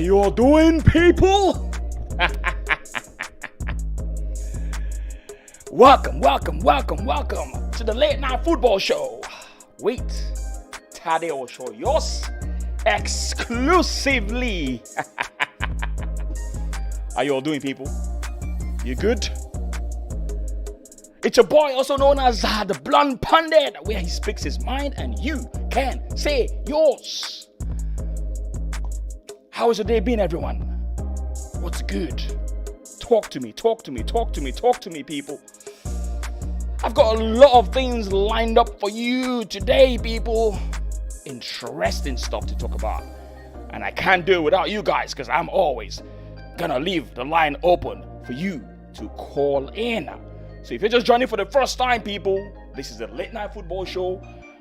you all doing, people? Welcome to the Late Night Football Show. Wait, Tade will show yours exclusively. How you all doing, people? You good? It's your boy, also known as the Blunt Pundit, where he speaks his mind and you can say yours. How has your day been, everyone? What's good? Talk to me, people. I've got a lot of things lined up for you today, people. Interesting stuff to talk about. And I can't do it without you guys, because I'm always gonna leave the line open for you to call in. So if you're just joining for the first time, people, this is the Late Night Football Show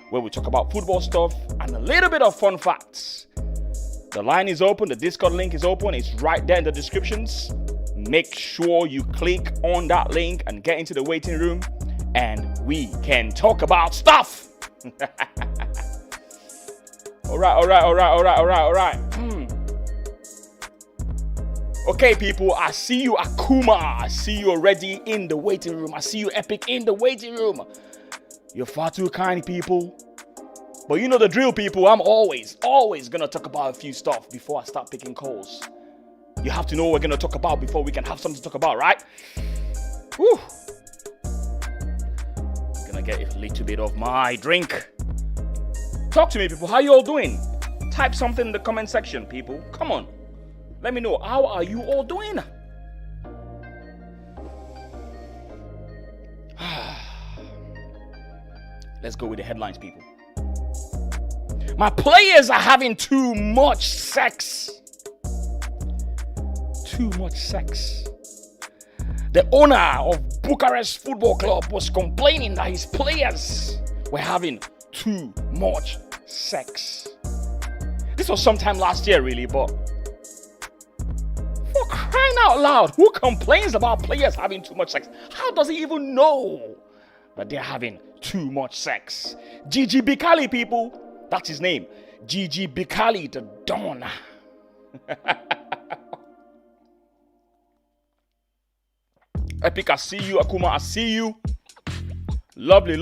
where we talk about football stuff and a little bit of fun facts. The line is open, the Discord link is open, it's right there in the descriptions. Make sure you click on that link and get into the waiting room and we can talk about stuff. All right. Okay, people, I see you, Akuma. I see you already in the waiting room. I see you, Epic, in the waiting room. You're far too kind, people. But you know the drill, people. I'm always going to talk about a few stuff before I start picking calls. You have to know what we're going to talk about before we can have something to talk about, right? Whew. Gonna get a little bit of my drink. Talk to me, people. How you all doing? Type something in the comment section, people. Come on. Let me know, how are you all doing? Let's go with the headlines, people. My players are having too much sex. Too much sex. The owner of Bucharest Football Club was complaining that his players were having too much sex. This was sometime last year, really, but for crying out loud, who complains about players having too much sex? How does he even know that they're having too much sex? Gigi Bicali, people. That's his name. Gigi Bicali, the Don. Epic, I see you. Akuma, I see you. Lovely.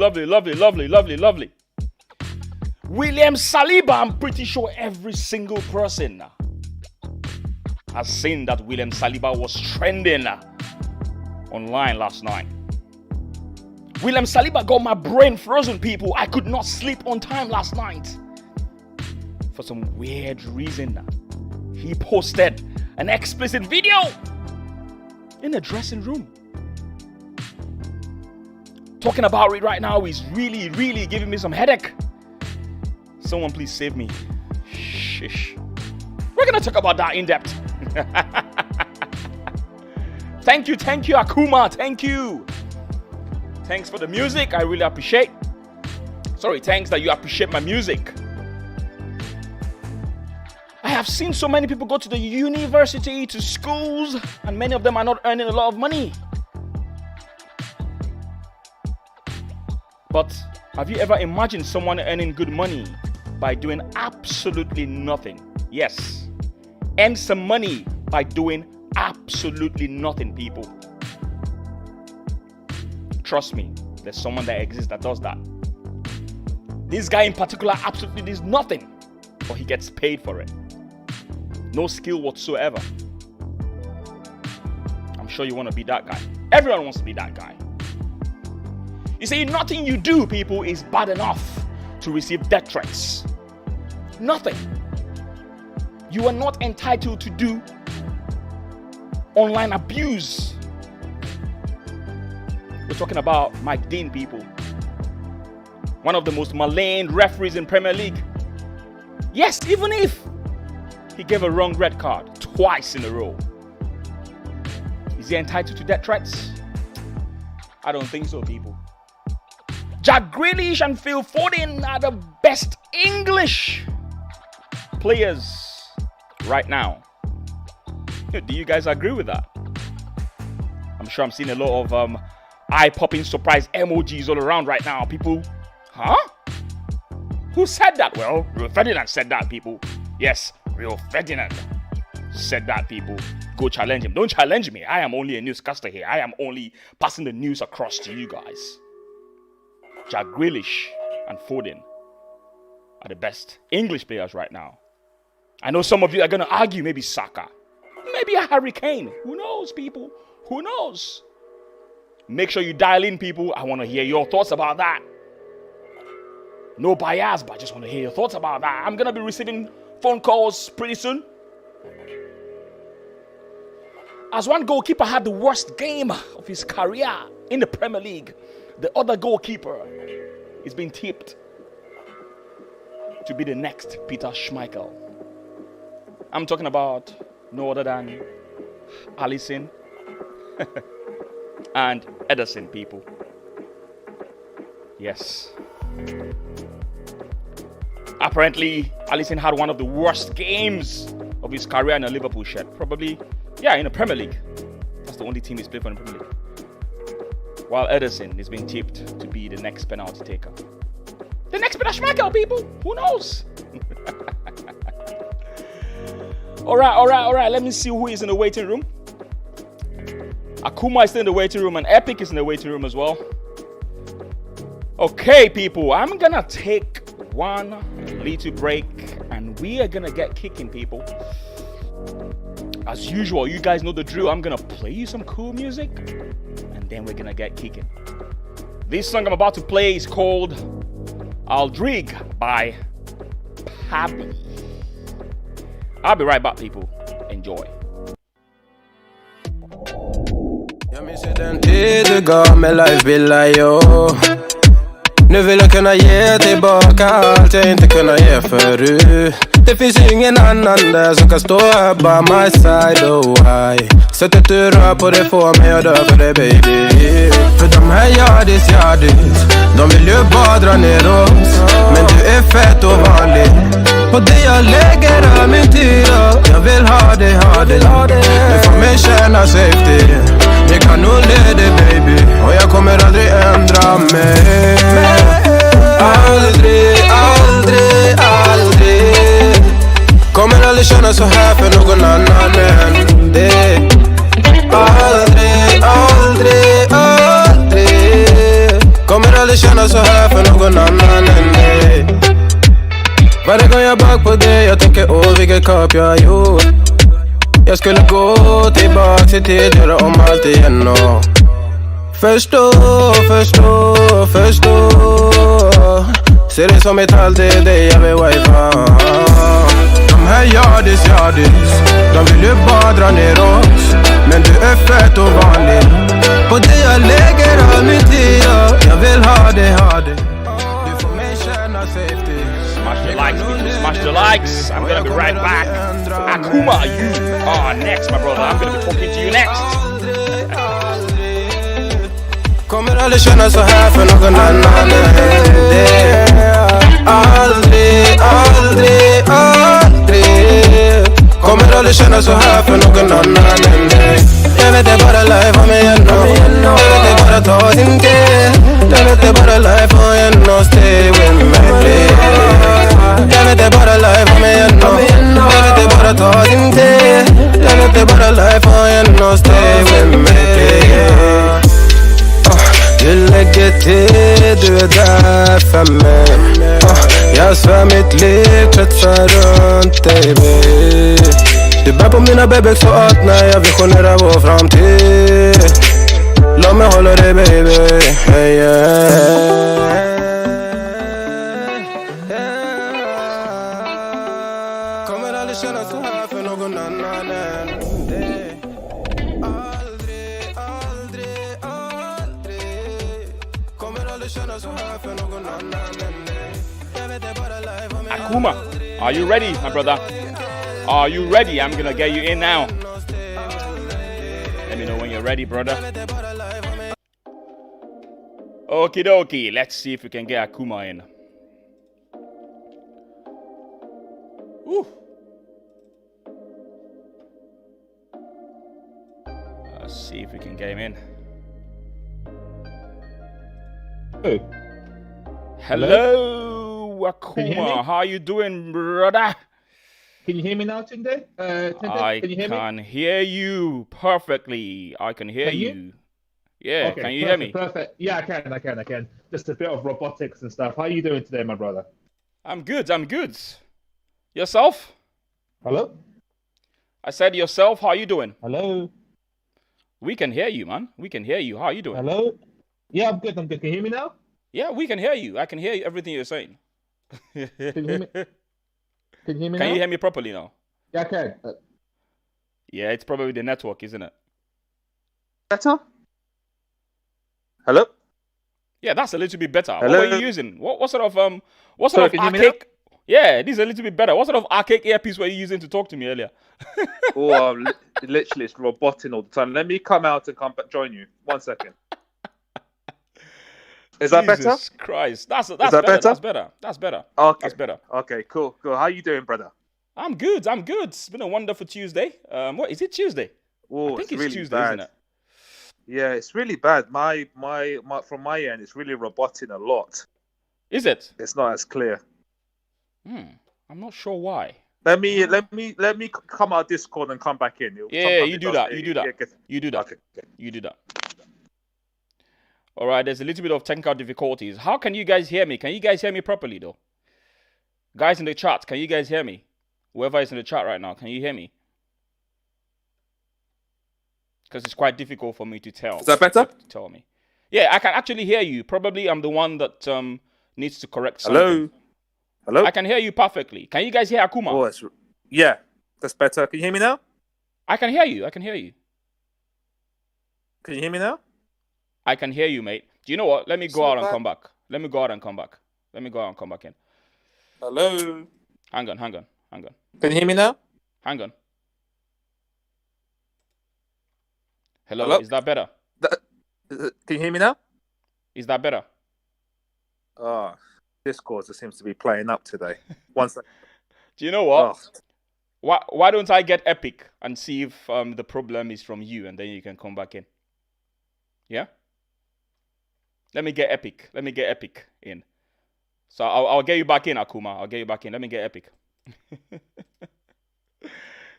William Saliba, I'm pretty sure every single person has seen that William Saliba was trending online last night. William Saliba got my brain frozen, people. I could not sleep on time last night. For some weird reason, he posted an explicit video in the dressing room. Talking about it right now is really giving me some headache. Someone please save me. Shish. We're going to talk about that in depth. Thank you, Akuma. Thank you. Thanks for the music. I really appreciate. Thanks that you appreciate my music. I have seen so many people go to the university, to schools, and many of them are not earning a lot of money. But have you ever imagined someone earning good money by doing absolutely nothing? Yes. Earn some money by doing absolutely nothing, people. Trust me, there's someone that exists that does that. This guy in particular absolutely does nothing, but he gets paid for it. No skill whatsoever. I'm sure you want to be that guy. Everyone wants to be that guy. You see, nothing you do, people, is bad enough to receive death threats. Nothing. You are not entitled to do online abuse. We're talking about Mike Dean, people. One of the most maligned referees in Premier League. Yes, even if he gave a wrong red card twice in a row. Is he entitled to death threats? I don't think so, people. Jack Grealish and Phil Foden are the best English players right now. Do you guys agree with that? I'm sure I'm seeing a lot of eye-popping surprise emojis all around right now. People, huh? Who said that? Well, Rio Ferdinand said that, people. Yes, Rio Ferdinand said that, people. Go challenge him. Don't challenge me. I am only a newscaster here. I am only passing the news across to you guys. Jack Grealish and Foden are the best English players right now. I know some of you are going to argue maybe Saka. Maybe a Harry Kane. Who knows, people? Who knows? Make sure you dial in, people. I want to hear your thoughts about that. No bias, but I just want to hear your thoughts about that. I'm going to be receiving phone calls pretty soon. As one goalkeeper had the worst game of his career in the Premier League, the other goalkeeper is being tipped to be the next Peter Schmeichel. I'm talking about no other than ALISSON and Ederson, people. Yes. Apparently, ALISSON had one of the worst games of his career in a Liverpool shirt. Probably, yeah, in the Premier League. That's the only team he's played for in the Premier League. While Ederson is being tipped to be the next penalty taker. The next Peter Schmeichel, people. Who knows? All right. Let me see who is in the waiting room. Akuma is still in the waiting room, and Epic is in the waiting room as well. Okay, people, I'm gonna take one little break, and we are gonna get kicking, people. As usual, you guys know the drill. I'm gonna play you some cool music, and then we're gonna get kicking. This song I'm about to play is called Aldrig by Pabi. I'll be right back, people. Enjoy. Jag minns den tid du gav mig life billar, yo. Nu vill jag kunna ge tillbaka allt jag inte kunna ge förut. Det finns ingen annan där som kan stå här by my side, oh why. Sättet du rör på det får mig att dö för det, baby. För de här yardis, de vill ju bara dra ner oss. Men du är fett och vanlig. På det jag lägger av min tid, jag vill ha det. Nu får mig känna safety. Jag kan nog leda, baby. Och jag kommer aldrig ändra mig. Aldrig kommer aldrig känna så här för någon annan än det. Aldrig kommer aldrig känna så här för någon annan än det. Varje gång jag bak på det, jag tänker vilket kap jag gjort. Jag skulle gå tillbaka till tid, göra om allt igen och förstå. Ser det som ett allt, det är det jag vill wifa. De här yardis, de vill ju bara dra ner oss. Men du är fett och vanlig. På det jag lägger all min tid, jag vill ha det. Du får mig känna safety. Smash the likes, people. Smash the likes. I'm gonna be right back. Akuma, you are next, my brother. I'm gonna be talking to you next. Kommer aldrig känna så här för någon annan än det. Aldrig kommer aldrig känna så här för någon annan än det. Jag vet det bara life om igen. Jag vet det bara ta sin tid. Jag vet det bara life om igen och stay with me, please. Jag vet det bara life om igen. Jag vet det bara ta sin tid. Jag vet det bara life om igen och stay with me, please. Du lägger till, du är där för mig. Jag svär mitt liv, kretsar runt dig, baby. Du bär på mina bebek så att när jag visionerar vår framtid. Låt mig hålla dig, baby, hey, yeah. Kommer aldrig känna så här för någon annan än dig. Akuma, are you ready, my brother? Are you ready? I'm gonna get you in now. Let me know when you're ready, brother. Okie dokie, let's see if we can get Akuma in. Woo. Let's see if we can get him in. Hey. Hello, Akuma. How you doing, brother? Can you hear me now, Tunde? I can you hear me? can hear you perfectly. I can hear Can you? you. Yeah, Okay, can you hear me? Perfect. Yeah, I can. Just a bit of robotics and stuff. How are you doing today, my brother? I'm good. Yourself? Hello? I said yourself. How are you doing? Hello? We can hear you, man. We can hear you. How are you doing? Hello? Yeah, I'm good. Can you hear me now? Yeah, we can hear you. I can hear everything you're saying. Can you hear me? Can you hear me Can now? you hear me properly now? Yeah, I can. Yeah, it's probably the network, isn't it? Better? Hello? Yeah, that's a little bit better. Hello? What were you using? What sort of Sorry, can you hear me now? archaic? Yeah, this is a little bit better. What sort of archaic earpiece were you using to talk to me earlier? Literally, it's roboting all the time. Let me come out and come back, join you. 1 second. Is that better? Jesus Christ, that's that better. better? That's better. Okay. That's better. Okay, cool. How you doing, brother? I'm good. It's been a wonderful Tuesday. What is it? Tuesday? Oh, I think it's really Tuesday, bad. isn't it? Yeah, it's really bad. My from my end, it's really roboting a lot. Is it? It's not as clear. I'm not sure why. Let me come out of Discord and come back in. Yeah, Sometimes you it do does- that. it- You do that. it gets- You do that. Okay. You do that. All right, there's a little bit of technical difficulties. How can you guys hear me? Can you guys hear me properly, though? Guys in the chat, can you guys hear me? Whoever is in the chat right now, can you hear me? Because it's quite difficult for me to tell. Is that better? Tell me. Yeah, I can actually hear you. Probably I'm the one that needs to correct something. Hello? I can hear you perfectly. Can you guys hear Akuma? Oh, yeah, that's better. Can you hear me now? I can hear you. Can you hear me now? I can hear you, mate. Do you know what? Let me go not out and bad. come back. Let me go out and come back in. Hello? Hang on. Can you hear me now? Hang on. Hello? Hello? Is that better? Can you hear me now? Is that better? Discord just seems to be playing up today. 1 second. Do you know what? Oh. Why don't I get Epic and see if the problem is from you, and then you can come back in? Yeah? Let me get Epic in. So I'll get you back in, Akuma. I'll get you back in. Let me get Epic.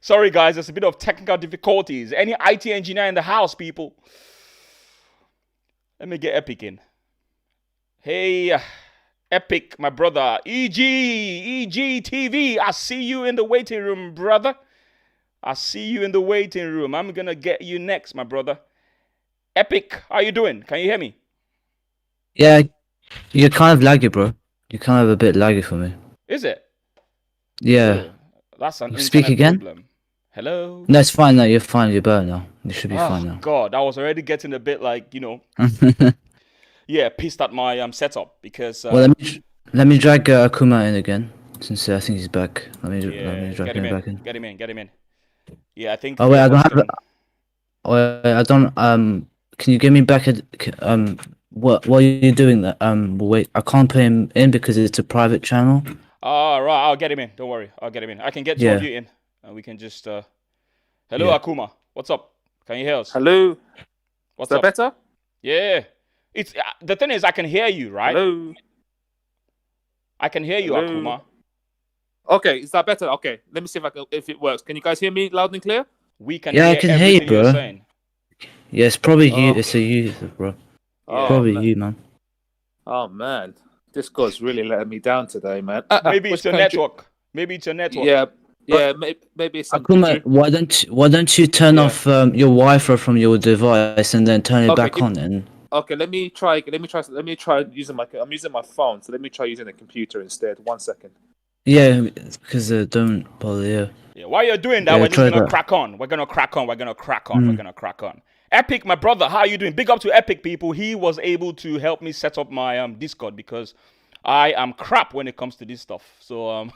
Sorry, guys. There's a bit of technical difficulties. Any IT engineer in the house, people? Let me get Epic in. Hey, Epic, my brother. EG TV. I see you in the waiting room, brother. I'm going to get you next, my brother. Epic, how you doing? Can you hear me? Yeah, you're kind of laggy, bro. You're kind of a bit laggy for me. Is it? Yeah. That's an Speak internet again? problem. Hello? No, it's fine now. You're fine. You're better now. You should be fine now. God, I was already getting a bit like, pissed at my setup because... Well, let me drag Akuma in again, since I think he's back. Let me drag get him him back in. Get him in. Yeah, I think... Oh wait, I don't have. I don't. Can you give me back a? What are you doing? That wait, I can't put him in because it's a private channel. Right, I'll get him in. Don't worry, I'll get him in. I can get two of you in, and we can just. Hello, Akuma. What's up? Can you hear us? Hello? What's Is that up? better? Yeah. It's the thing is, I can hear you, right? Hello? I can hear you, Hello? Akuma. Okay, is that better? Okay, let me see if it works. Can you guys hear me loud and clear? We can. Yeah, I hear can hear you, everything you're bro. saying. Yeah, it's probably you. Oh. It's a you, bro. Oh, Probably man. you, man. Oh, man. Discord's really letting me down today, man. Maybe Which it's your country- network. Maybe it's your network. Yeah, maybe it's some Akuma, why don't you turn off your Wi-Fi from your device and then turn it Okay, back on? And Okay, let me try using I'm using my phone, so let me try using the computer instead. 1 second. yeah, because don't bother. Yeah. Yeah, while you're doing that, Yeah, we're just try gonna that. crack on. We're gonna crack on. Epic, my brother, how are you doing? Big up to Epic, people. He was able to help me set up my Discord because I am crap when it comes to this stuff. So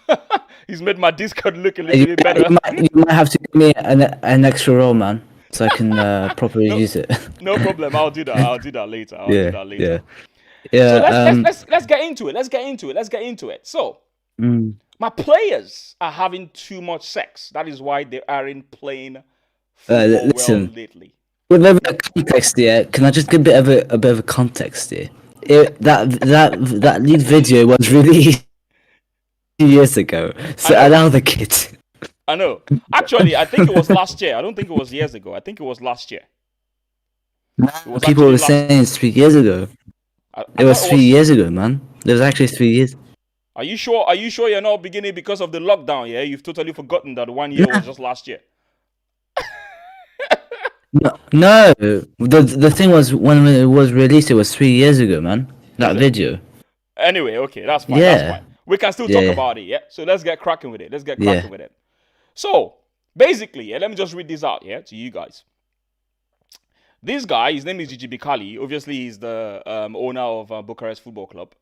he's made my Discord look a little bit better. You might have to give me an extra role, man, so I can properly use it. No problem. I'll do that. I'll do that later. Yeah. So let's get into it. So my players are having too much sex. That is why they aren't playing football listen. well lately. With a bit of context here, can I just give a bit of a context here? That lead video was released 2 years ago, so allow the kid. I know. Actually, I think it was last year. I don't think it was years ago. I think it was last year. It was People actually were saying it's 3 years ago. I It was thought 3 years ago, man. It was actually 3 years. Are you sure? Are you sure you're not beginning because of the lockdown? Yeah, you've totally forgotten that 1 year was just last year. No. The thing was, when it was released, it was 3 years ago, man. That video. Anyway, okay, that's fine. Yeah. That's fine. We can still talk about it. Yeah. So let's get cracking with it. So basically, yeah, let me just read this out, yeah, to you guys. This guy, his name is Gigi. Obviously, he's the owner of Bucharest Football Club.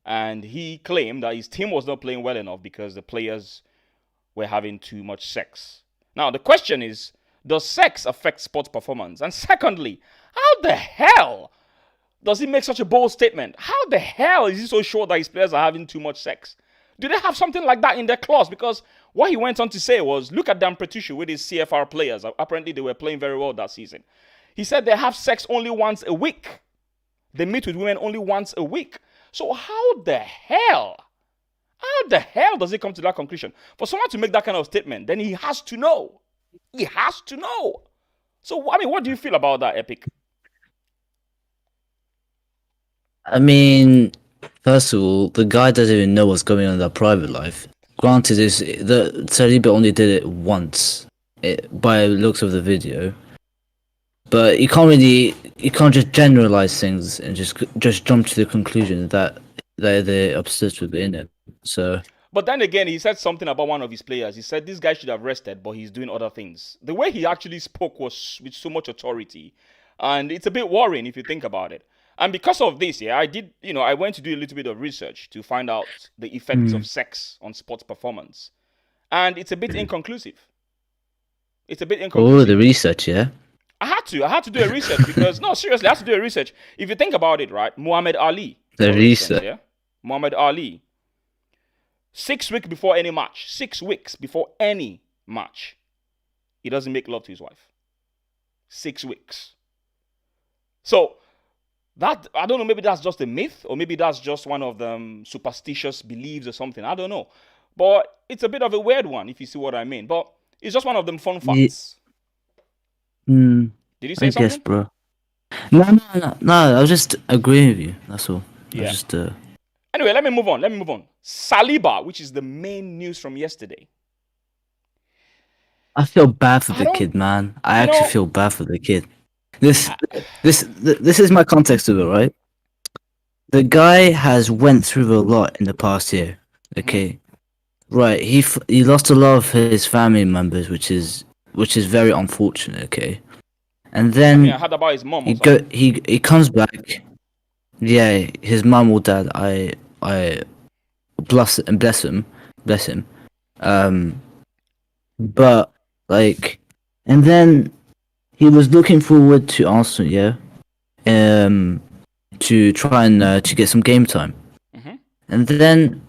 And he claimed that his team was not playing well enough because the players were having too much sex. Now, the question is, does sex affect sports performance? And secondly, how the hell does he make such a bold statement? How the hell is he so sure that his players are having too much sex? Do they have something like that in their clause? Because what he went on to say was, look at Dan Petuccio with his CFR players. Apparently, they were playing very well that season. He said they have sex only once a week. They meet with women only once a week. So how the hell does he come to that conclusion? For someone to make that kind of statement, then he has to know. He has to know. So, I mean, what do you feel about that, Epic? I mean, first of all, the guy doesn't even know what's going on in their private life. Granted, the Saliba only did it once, by the looks of the video. But you can't just generalize things and just jump to the conclusion that they're obsessed with it. So. But then again, he said something about one of his players. He said this guy should have rested, but he's doing other things. The way he actually spoke was with so much authority, and it's a bit worrying if you think about it. And because of this, yeah, I went to do a little bit of research to find out the effects of sex on sports performance, and it's a bit inconclusive. Oh, the research, yeah. I had to do a research because no, seriously, I had to do a research. If you think about it, right, Muhammad Ali, the research, yeah, Muhammad Ali. 6 weeks before any match, 6 weeks before any match, he doesn't make love to his wife. 6 weeks. So that, I don't know, maybe that's just a myth, or maybe that's just one of them superstitious beliefs or something. I don't know. But it's a bit of a weird one, if you see what I mean. But it's just one of them fun facts. Did you say something? I guess, bro. No. I was just agreeing with you. That's all. Yeah. Anyway, let me move on. Saliba, which is the main news from yesterday. I feel bad for the kid, man. I actually feel bad for the kid. This is my context of it, right? The guy has went through a lot in the past year. Okay, right? He lost a lot of his family members, which is very unfortunate. Okay, and then I heard about his mom. He comes back. Yeah, his mum or dad. I bless him. But like, and then he was looking forward to Arsenal, yeah. To try and to get some game time. And then,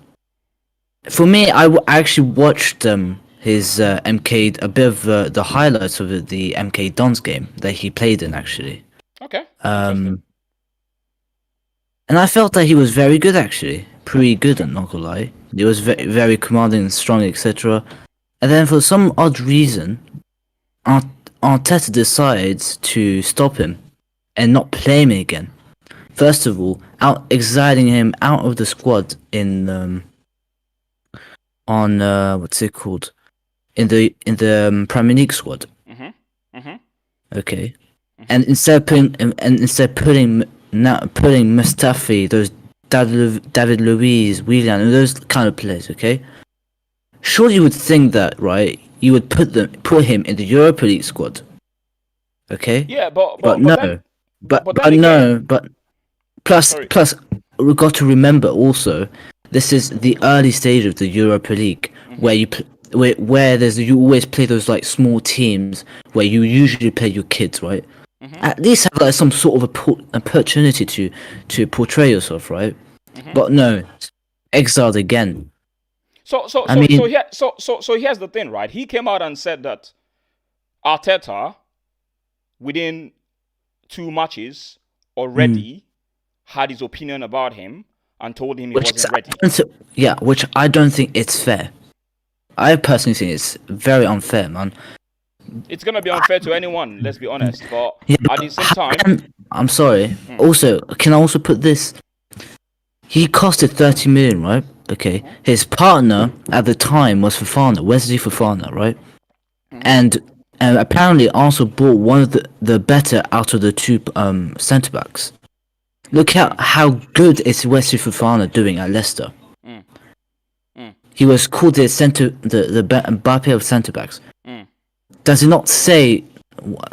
for me, I actually watched his MK, a bit of the highlights of the MK Dons game that he played in, actually. Okay. And I felt that he was very good, actually. Pretty good, I'm not gonna lie. He was very, very commanding and strong, etc. And then for some odd reason, Arteta decides to stop him and not play him again. First of all, exiling him out of the squad on what's it called? In the Premier League squad. Okay. And instead putting Mustafi, those David Luiz, Willian, and those kind of players, okay? Surely you would think that, right? You would put him in the Europa League squad, okay? Yeah, but plus we got to remember also, this is the early stage of the Europa League, where you always play those like small teams where you usually play your kids, right? At least have like some sort of opportunity to portray yourself, right? But no, exiled again. So here's the thing, right? He came out and said that Arteta, within 2 matches already, had his opinion about him and told him he wasn't ready. Which I don't think it's fair. I personally think it's very unfair, man. It's gonna be unfair to anyone. Let's be honest. But Yeah, at the same time, I'm sorry. Also, can I also put this? He costed 30 million, right? Okay. His partner at the time was Fofana, Wesley Fofana, right? And apparently Arsenal bought one of the better out of the two centre backs. Look at how good is Wesley Fofana doing at Leicester. He was called the Mbappe of centre backs. Does it not say?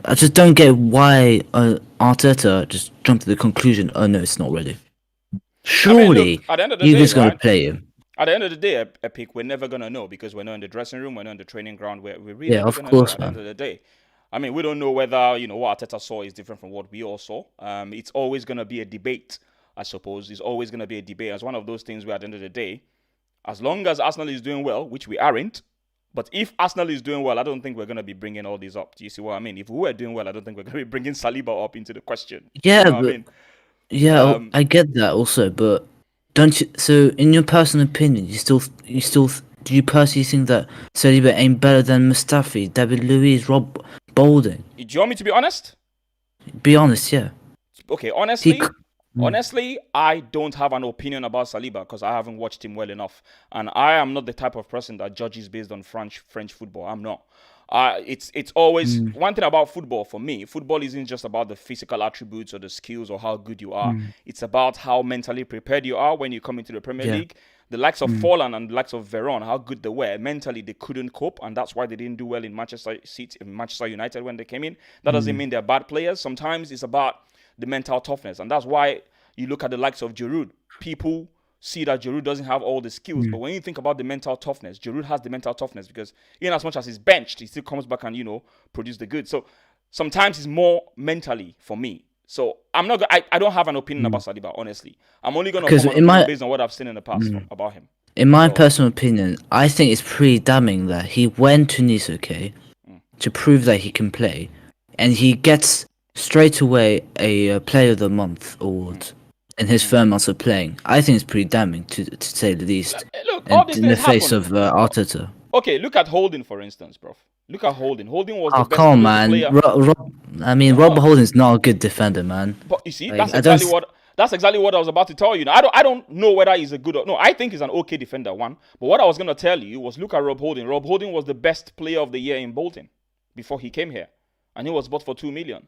I just don't get why Arteta just jumped to the conclusion. Oh no, it's not ready. Surely, look, at the end of the you day, just gonna right? play him. At the end of the day, Epic, we're never gonna know because we're not in the dressing room, we're not in the training ground. We're really Yeah, never of gonna course, know at the end man. of the day. I mean, we don't know whether what Arteta saw is different from what we all saw. It's always gonna be a debate, I suppose. It's always gonna be a debate. As one of those things where at the end of the day, as long as Arsenal is doing well, which we aren't, but if Arsenal is doing well, I don't think we're gonna be bringing all these up. Do you see what I mean? If we were doing well, I don't think we're gonna be bringing Saliba up into the question. Yeah, You know what but I mean? yeah, I get that also, but don't you? So, in your personal opinion, do you personally think that Saliba ain't better than Mustafi, David Luiz, Rob Bolden? Do you want me to be honest? Be honest, yeah. Okay, He, honestly, I don't have an opinion about Saliba because I haven't watched him well enough, and I am not the type of person that judges based on French football. I'm not. It's always one thing about football for me. Football isn't just about the physical attributes or the skills or how good you are. It's about how mentally prepared you are when you come into the Premier League. The likes of Forlan and the likes of Veron, how good they were mentally, they couldn't cope, and that's why they didn't do well in Manchester United when they came in. That doesn't mean they're bad players. Sometimes it's about the mental toughness, and that's why you look at the likes of Giroud. People see that Giroud doesn't have all the skills, but when you think about the mental toughness, Giroud has the mental toughness because in as much as he's benched, he still comes back and produce the goods. So sometimes it's more mentally for me. So I'm not. I don't have an opinion about Saliba, honestly. I'm only gonna form an opinion based on what I've seen in the past about him. in my personal opinion, I think it's pretty damning that he went to Nice, okay, to prove that he can play, and he gets straight away a Player of the Month award in his first months of playing. I think it's pretty damning to say the least. Look, all these in the things face happen. of Arteta. Okay, look at Holding for instance, bro. Look at Holding. Holding was the Oh best come on, player. man! Rob Holding's not a good defender, man. But you see, Like, that's exactly what I was about to tell you. Now, I don't know whether he's a good or no. I think he's an okay defender, one. But what I was gonna tell you was look at Rob Holding. Rob Holding was the best player of the year in Bolton before he came here, and he was bought for 2 million.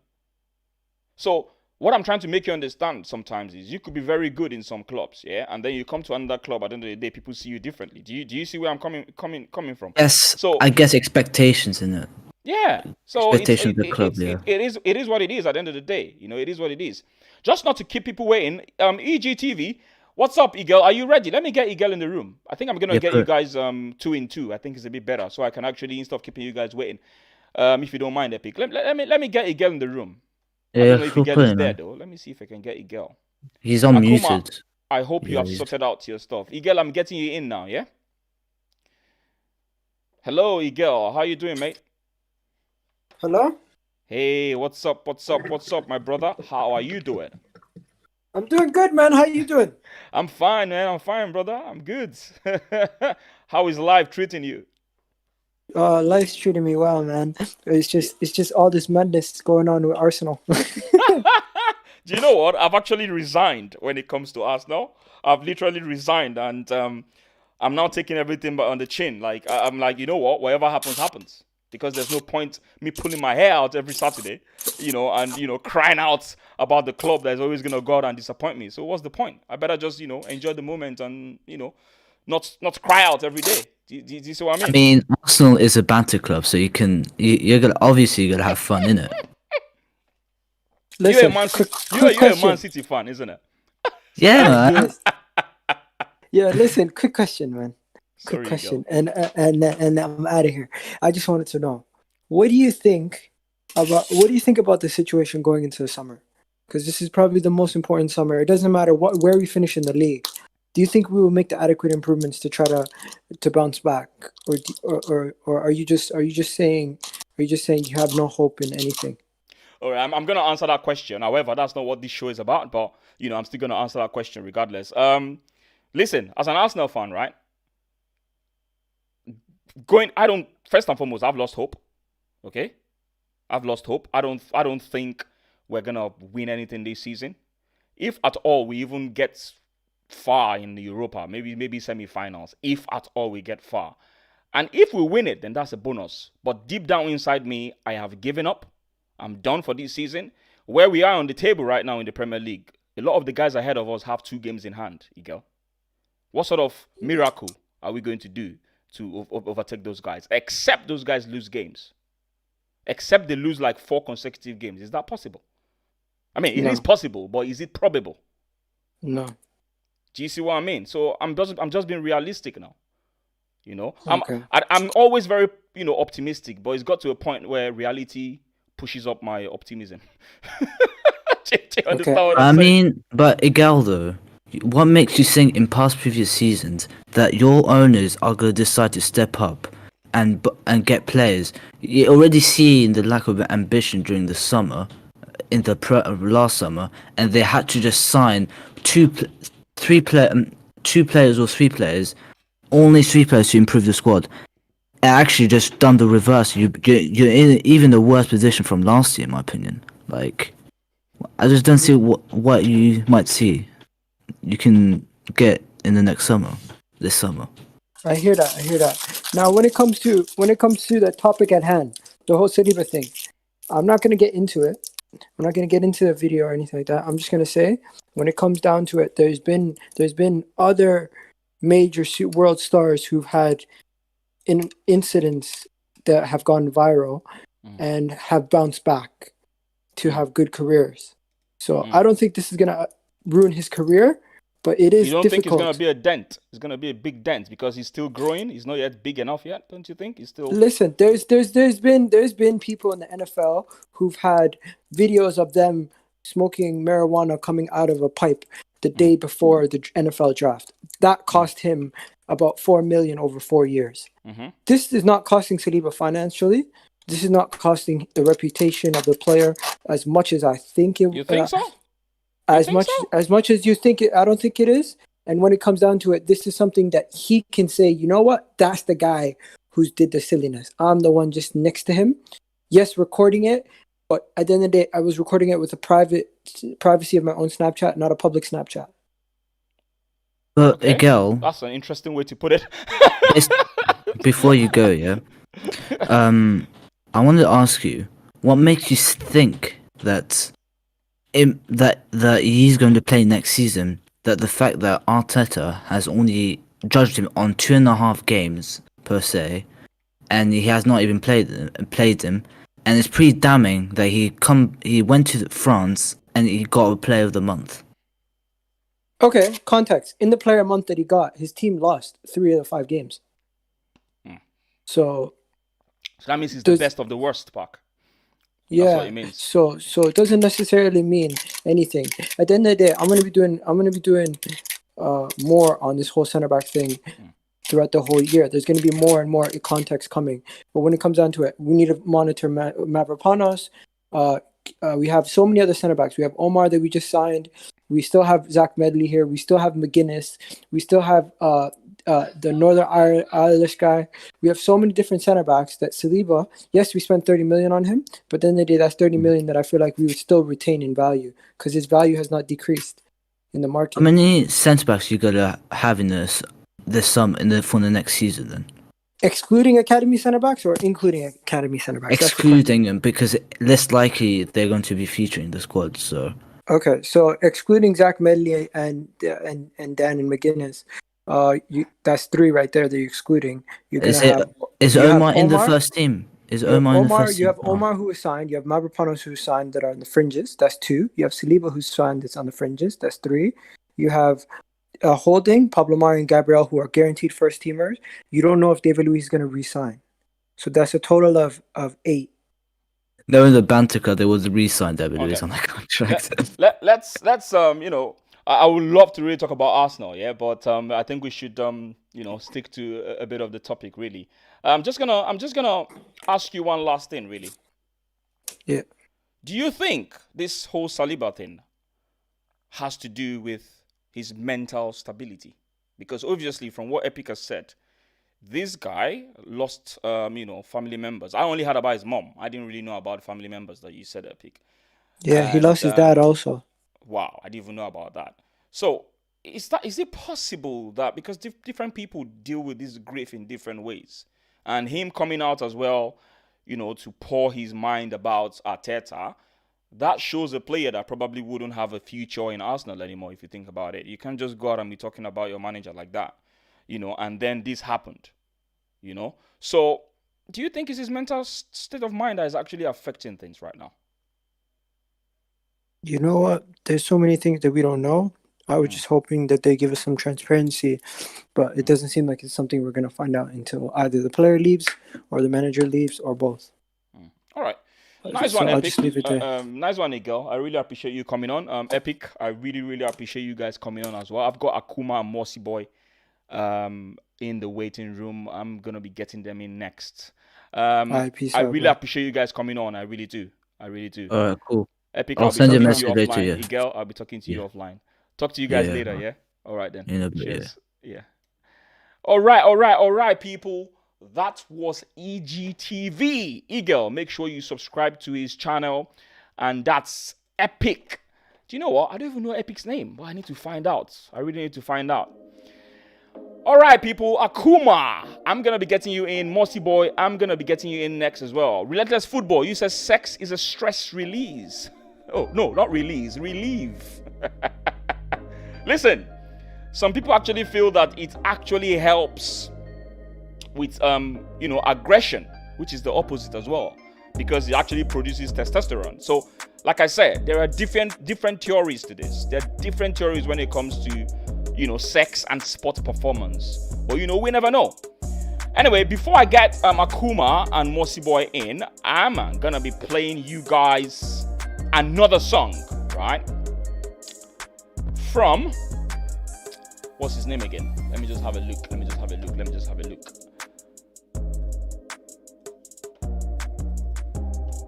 So what I'm trying to make you understand sometimes is you could be very good in some clubs, yeah, and then you come to another club. At the end of the day, people see you differently. Do you see where I'm coming from? Yes. So I guess expectations in it. yeah. So Expectation of the club, yeah. it is what it is at the end of the day. It is what it is. Just not to keep people waiting. EGTV, what's up, Eagle? Are you ready? Let me get Eagle in the room. I think I'm gonna get you guys 2 in 2. I think it's a bit better, so I can actually instead of keeping you guys waiting. If you don't mind, Epic. Let me get Eagle in the room. I don't know if Eagle is there though. Let me see if I can get Eagle. He's unmuted. I hope you have sorted out your stuff. Eagle, I'm getting you in now, yeah? Hello, Eagle. How you doing, mate? Hello? Hey, what's up, my brother? How are you doing? I'm doing good, man. How you doing? I'm fine, man. I'm fine, brother. I'm good. How is life treating you? Life's treating me well, man. It's just all this madness going on with Arsenal. Do you know what? I've actually resigned when it comes to Arsenal. I've literally resigned, and I'm now taking everything on the chin. Like I'm like, you know what? Whatever happens, happens. Because there's no point me pulling my hair out every Saturday, and crying out about the club that's always gonna go out and disappoint me. So what's the point? I better just enjoy the moment and not cry out every day. Do you see what I mean? I mean, Arsenal is a banter club, so you're gonna have fun in it. Listen, you're a Man City fan, isn't it? Yeah, man. Yeah, listen, quick question, man. Quick Sorry, question, and I'm out of here. I just wanted to know, what do you think about the situation going into the summer? Because this is probably the most important summer. It doesn't matter where we finish in the league. Do you think we will make the adequate improvements to try to bounce back, or are you just saying you have no hope in anything? All right, I'm gonna answer that question. However, that's not what this show is about. But I'm still gonna answer that question regardless. Listen, as an Arsenal fan, right? First and foremost, I've lost hope. Okay, I've lost hope. I don't think we're gonna win anything this season. If at all we even get far in the Europa, maybe semi-finals. If at all we get far, and if we win it, then that's a bonus. But deep down inside me, I have given up. I'm done for this season. Where we are on the table right now in the Premier League, a lot of the guys ahead of us have 2 games in hand, Igel. What sort of miracle are we going to do to overtake those guys? Except those guys lose games. Except they lose like 4 consecutive games. Is that possible? I mean, it is possible, but is it probable? No. Do you see what I mean? So I'm just being realistic now. You know, Okay. I'm always very, optimistic, but it's got to a point where reality pushes up my optimism. Do you understand what I'm saying? But Igal though, what makes you think in previous seasons that your owners are going to decide to step up and get players? You already see the lack of ambition during the summer, in the last summer, and they had to just sign 2 players or 3 players, only 3 players to improve the squad. Actually, just done the reverse. You're in even the worst position from last year, in my opinion. Like, I just don't see what you might see you can get in the this summer. I hear that. Now, when it comes to the topic at hand, the whole Saliba thing, I'm not going to get into it. I'm not going to get into the video or anything like that. I'm just going to say, when it comes down to it, there's been other major world stars who've had incidents that have gone viral and have bounced back to have good careers. So I don't think this is going to ruin his career, but it is difficult. You don't think it's going to be a dent? It's going to be a big dent because he's still growing. He's not yet big enough yet, don't you think? He's still... Listen, there's been people in the NFL who've had videos of them smoking marijuana coming out of a pipe the day before the NFL draft. That cost him about $4 million over 4 years. This is not costing Saliba financially. This is not costing the reputation of the player as much as I think it. You think so? As much as you think it, I don't think it is. And when it comes down to it, this is something that he can say, you know what? That's the guy who did the silliness. I'm the one just next to him. Yes, recording it, but at the end of the day, I was recording it with the privacy of my own Snapchat, not a public Snapchat. But Okay. Igel, That's an interesting way to put it. before you go, yeah, I wanted to ask you, what makes you think that that he's going to play next season? That the fact that Arteta has only judged him on 2.5 games per se, and he has not even played them, and it's pretty damning that he went to France and he got a Player of the Month. Okay, context. In the player month that he got, his team lost 3 of the 5 games. So that means he's the best of the worst, Park. yeah, That's what it means. so it doesn't necessarily mean anything. At the end of the day, I'm gonna be doing more on this whole center back thing throughout the whole year. There's gonna be more and more context coming. But when it comes down to it, we need to monitor Mavropanos. We have so many other center backs. We have Omar that we just signed. We still have Zach Medley here. We still have McGuinness. We still have the Northern Irish guy. We have so many different center backs that Saliba, yes, we spent 30 million on him, but then the day that's 30 million that I feel like we would still retain in value because his value has not decreased in the market. How many centre backs you gotta have in this sum for the next season then? Excluding academy center backs or including academy center backs? Excluding them because less likely they're going to be featuring the squad. So okay, so excluding Zach Medley and Dan and McGuinness, that's 3 right there that you're excluding. You're gonna is Omar in the first team? Is Omar in the first team? You have Omar who is signed. You have Mavropanos who is signed that are on the fringes. That's 2. You have Saliba who's signed that's on the fringes. That's 3. You have Holding, Pablo Mari, and Gabriel who are guaranteed first teamers. You don't know if David Luiz is going to re-sign. So that's a total of 8. No, in the Bantica, there was a re-signed David Luiz on that contract. Let's I would love to really talk about Arsenal, yeah, but I think we should stick to a bit of the topic really. I'm just gonna ask you one last thing really. Yeah. Do you think this whole Saliba thing has to do with his mental stability? Because obviously, from what Epic has said, this guy lost, family members. I only heard about his mom. I didn't really know about the family members that you said, Epic. Yeah, he lost his dad also. Wow, I didn't even know about that. So, is it possible that because different people deal with this grief in different ways, and him coming out as well, to pour his mind about Arteta, that shows a player that probably wouldn't have a future in Arsenal anymore, if you think about it. You can't just go out and be talking about your manager like that, and then this happened, So, do you think it's his mental state of mind that is actually affecting things right now? You know what? There's so many things that we don't know. I was just hoping that they give us some transparency, but it doesn't seem like it's something we're going to find out until either the player leaves or the manager leaves or both. All right. Nice one, I'll Epic. just leave it there. Nice one, Nigel. I really appreciate you coming on. Epic, I really, really appreciate you guys coming on as well. I've got Akuma and Mossy Boy in the waiting room. I'm going to be getting them in next. Peace I out, really bro. appreciate you guys coming on. I really do. All right, cool. Epic, I'll be send you a talking message later, offline. yeah. Miguel, I'll be talking to you Yeah. offline. Talk to you guys Yeah, later, man. yeah? All right then. In a bit, Cheers. Yeah. All right, people. That was EGTV. Eagle, make sure you subscribe to his channel. And that's Epic. Do you know what? I don't even know Epic's name, but I need to find out. I really need to find out. All right, people. Akuma, I'm going to be getting you in. Mossy Boy, I'm going to be getting you in next as well. Relentless Football, you said sex is a stress release. Oh, no, not release, relieve. Listen, some people actually feel that it actually helps with, aggression, which is the opposite as well, because it actually produces testosterone. So, like I said, there are different theories to this. There are different theories when it comes to, sex and sport performance. But, we never know. Anyway, before I get Akuma and Mossy Boy in, I'm going to be playing you guys another song, right? From, what's his name again? Let me just have a look. I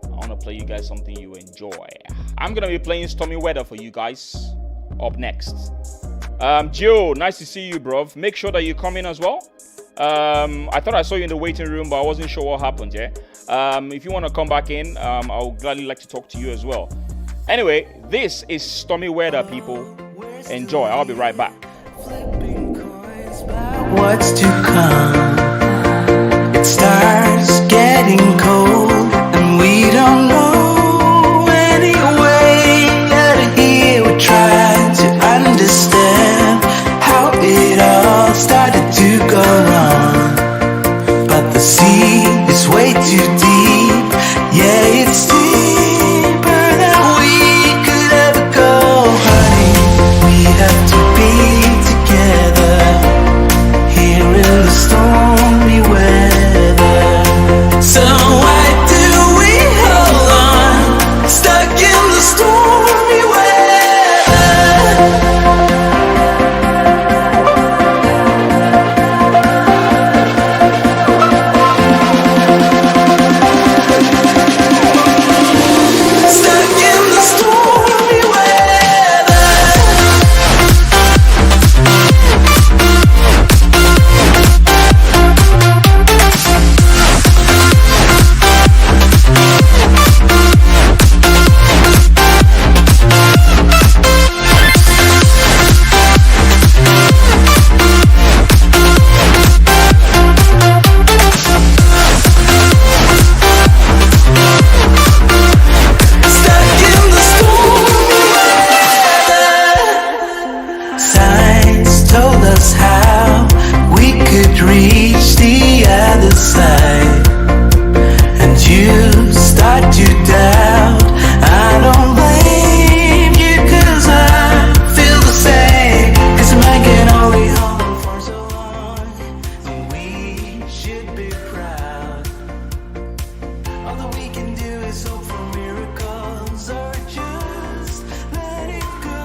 want to play you guys something you enjoy. I'm going to be playing Stormy Weather for you guys up next. Joe, nice to see you, bro. Make sure that you come in as well. I thought I saw you in the waiting room, but I wasn't sure what happened, yeah? If you want to come back in, I'll gladly like to talk to you as well. Anyway, this is Stormy Weather, people. Enjoy. I'll be right back. What's to come? It starts getting cold, and we don't know any way out of here. We're trying to understand how it all started to go wrong, but the sea is way too deep. Yeah, it's deeper than we could ever go, honey. We have to be together here in the stormy weather. So why do we hold on, stuck in the stormy weather? Stuck in the stormy weather. Stuck in the stormy weather. Signs told us how we could reach the other side, and you start to doubt. I don't blame you, 'cause I feel the same. 'Cause a man can only hold on for so long, and we should be proud. All that we can do is hope for miracles, or just let it go.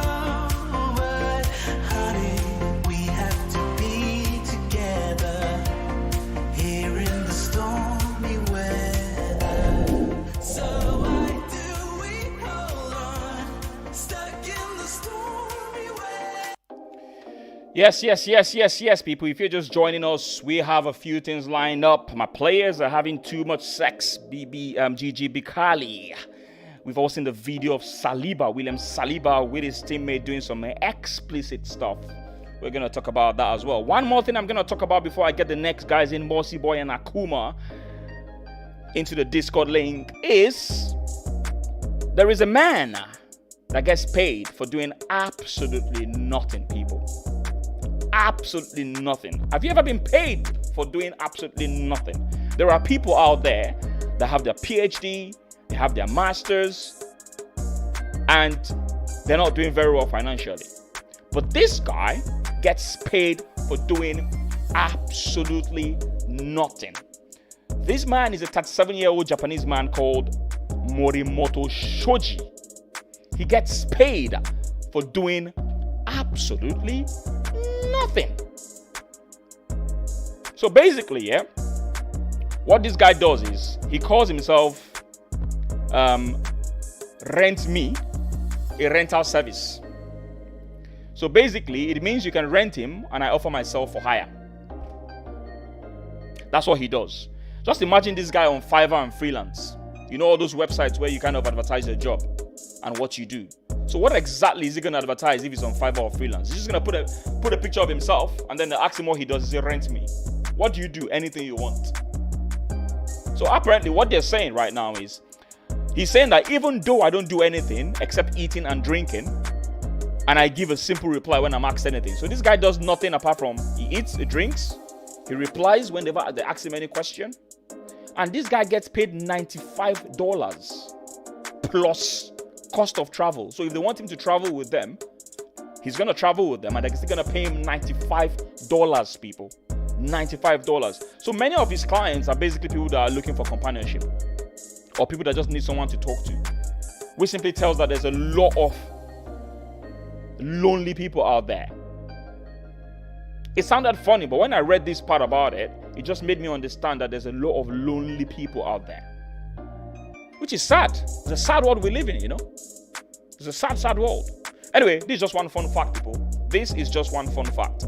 But honey, we have to be together here in the storm. Yes, people. If you're just joining us, we have a few things lined up. My players are having too much sex. Gigi Bikali. We've all seen the video of Saliba, William Saliba, with his teammate doing some explicit stuff. We're going to talk about that as well. One more thing I'm going to talk about before I get the next guys in, Mossy Boy and Akuma, into the Discord link is there is a man that gets paid for doing absolutely nothing, people. Absolutely nothing. Have you ever been paid for doing absolutely nothing? There are people out there that have their PhD, they have their masters, and they're not doing very well financially. But this guy gets paid for doing absolutely nothing. This man is a 37-year-old Japanese man called Morimoto Shoji. He gets paid for doing absolutely nothing. So basically, what this guy does is he calls himself Rent Me, a rental service. So basically, it means you can rent him and I offer myself for hire. That's what he does. Just imagine this guy on Fiverr and Freelance. You know all those websites where you kind of advertise your job and what you do. So what exactly is he going to advertise if he's on Fiverr or Freelance? He's just going to put a picture of himself and then they ask him what he does. He says, rent me. What do you do? Anything you want. So apparently what they're saying right now is, he's saying that even though I don't do anything except eating and drinking, and I give a simple reply when I'm asked anything. So this guy does nothing apart from he eats, he drinks, he replies whenever they ask him any question. And this guy gets paid $95 plus cost of travel. So if they want him to travel with them, he's going to travel with them and they're still going to pay him $95, people. $95. So many of his clients are basically people that are looking for companionship or people that just need someone to talk to. Which simply tells that there's a lot of lonely people out there. It sounded funny, but when I read this part about it, it just made me understand that there's a lot of lonely people out there. Which is sad. It's a sad world we live in, you know? It's a sad, sad world. Anyway, this is just one fun fact, people. This is just one fun fact.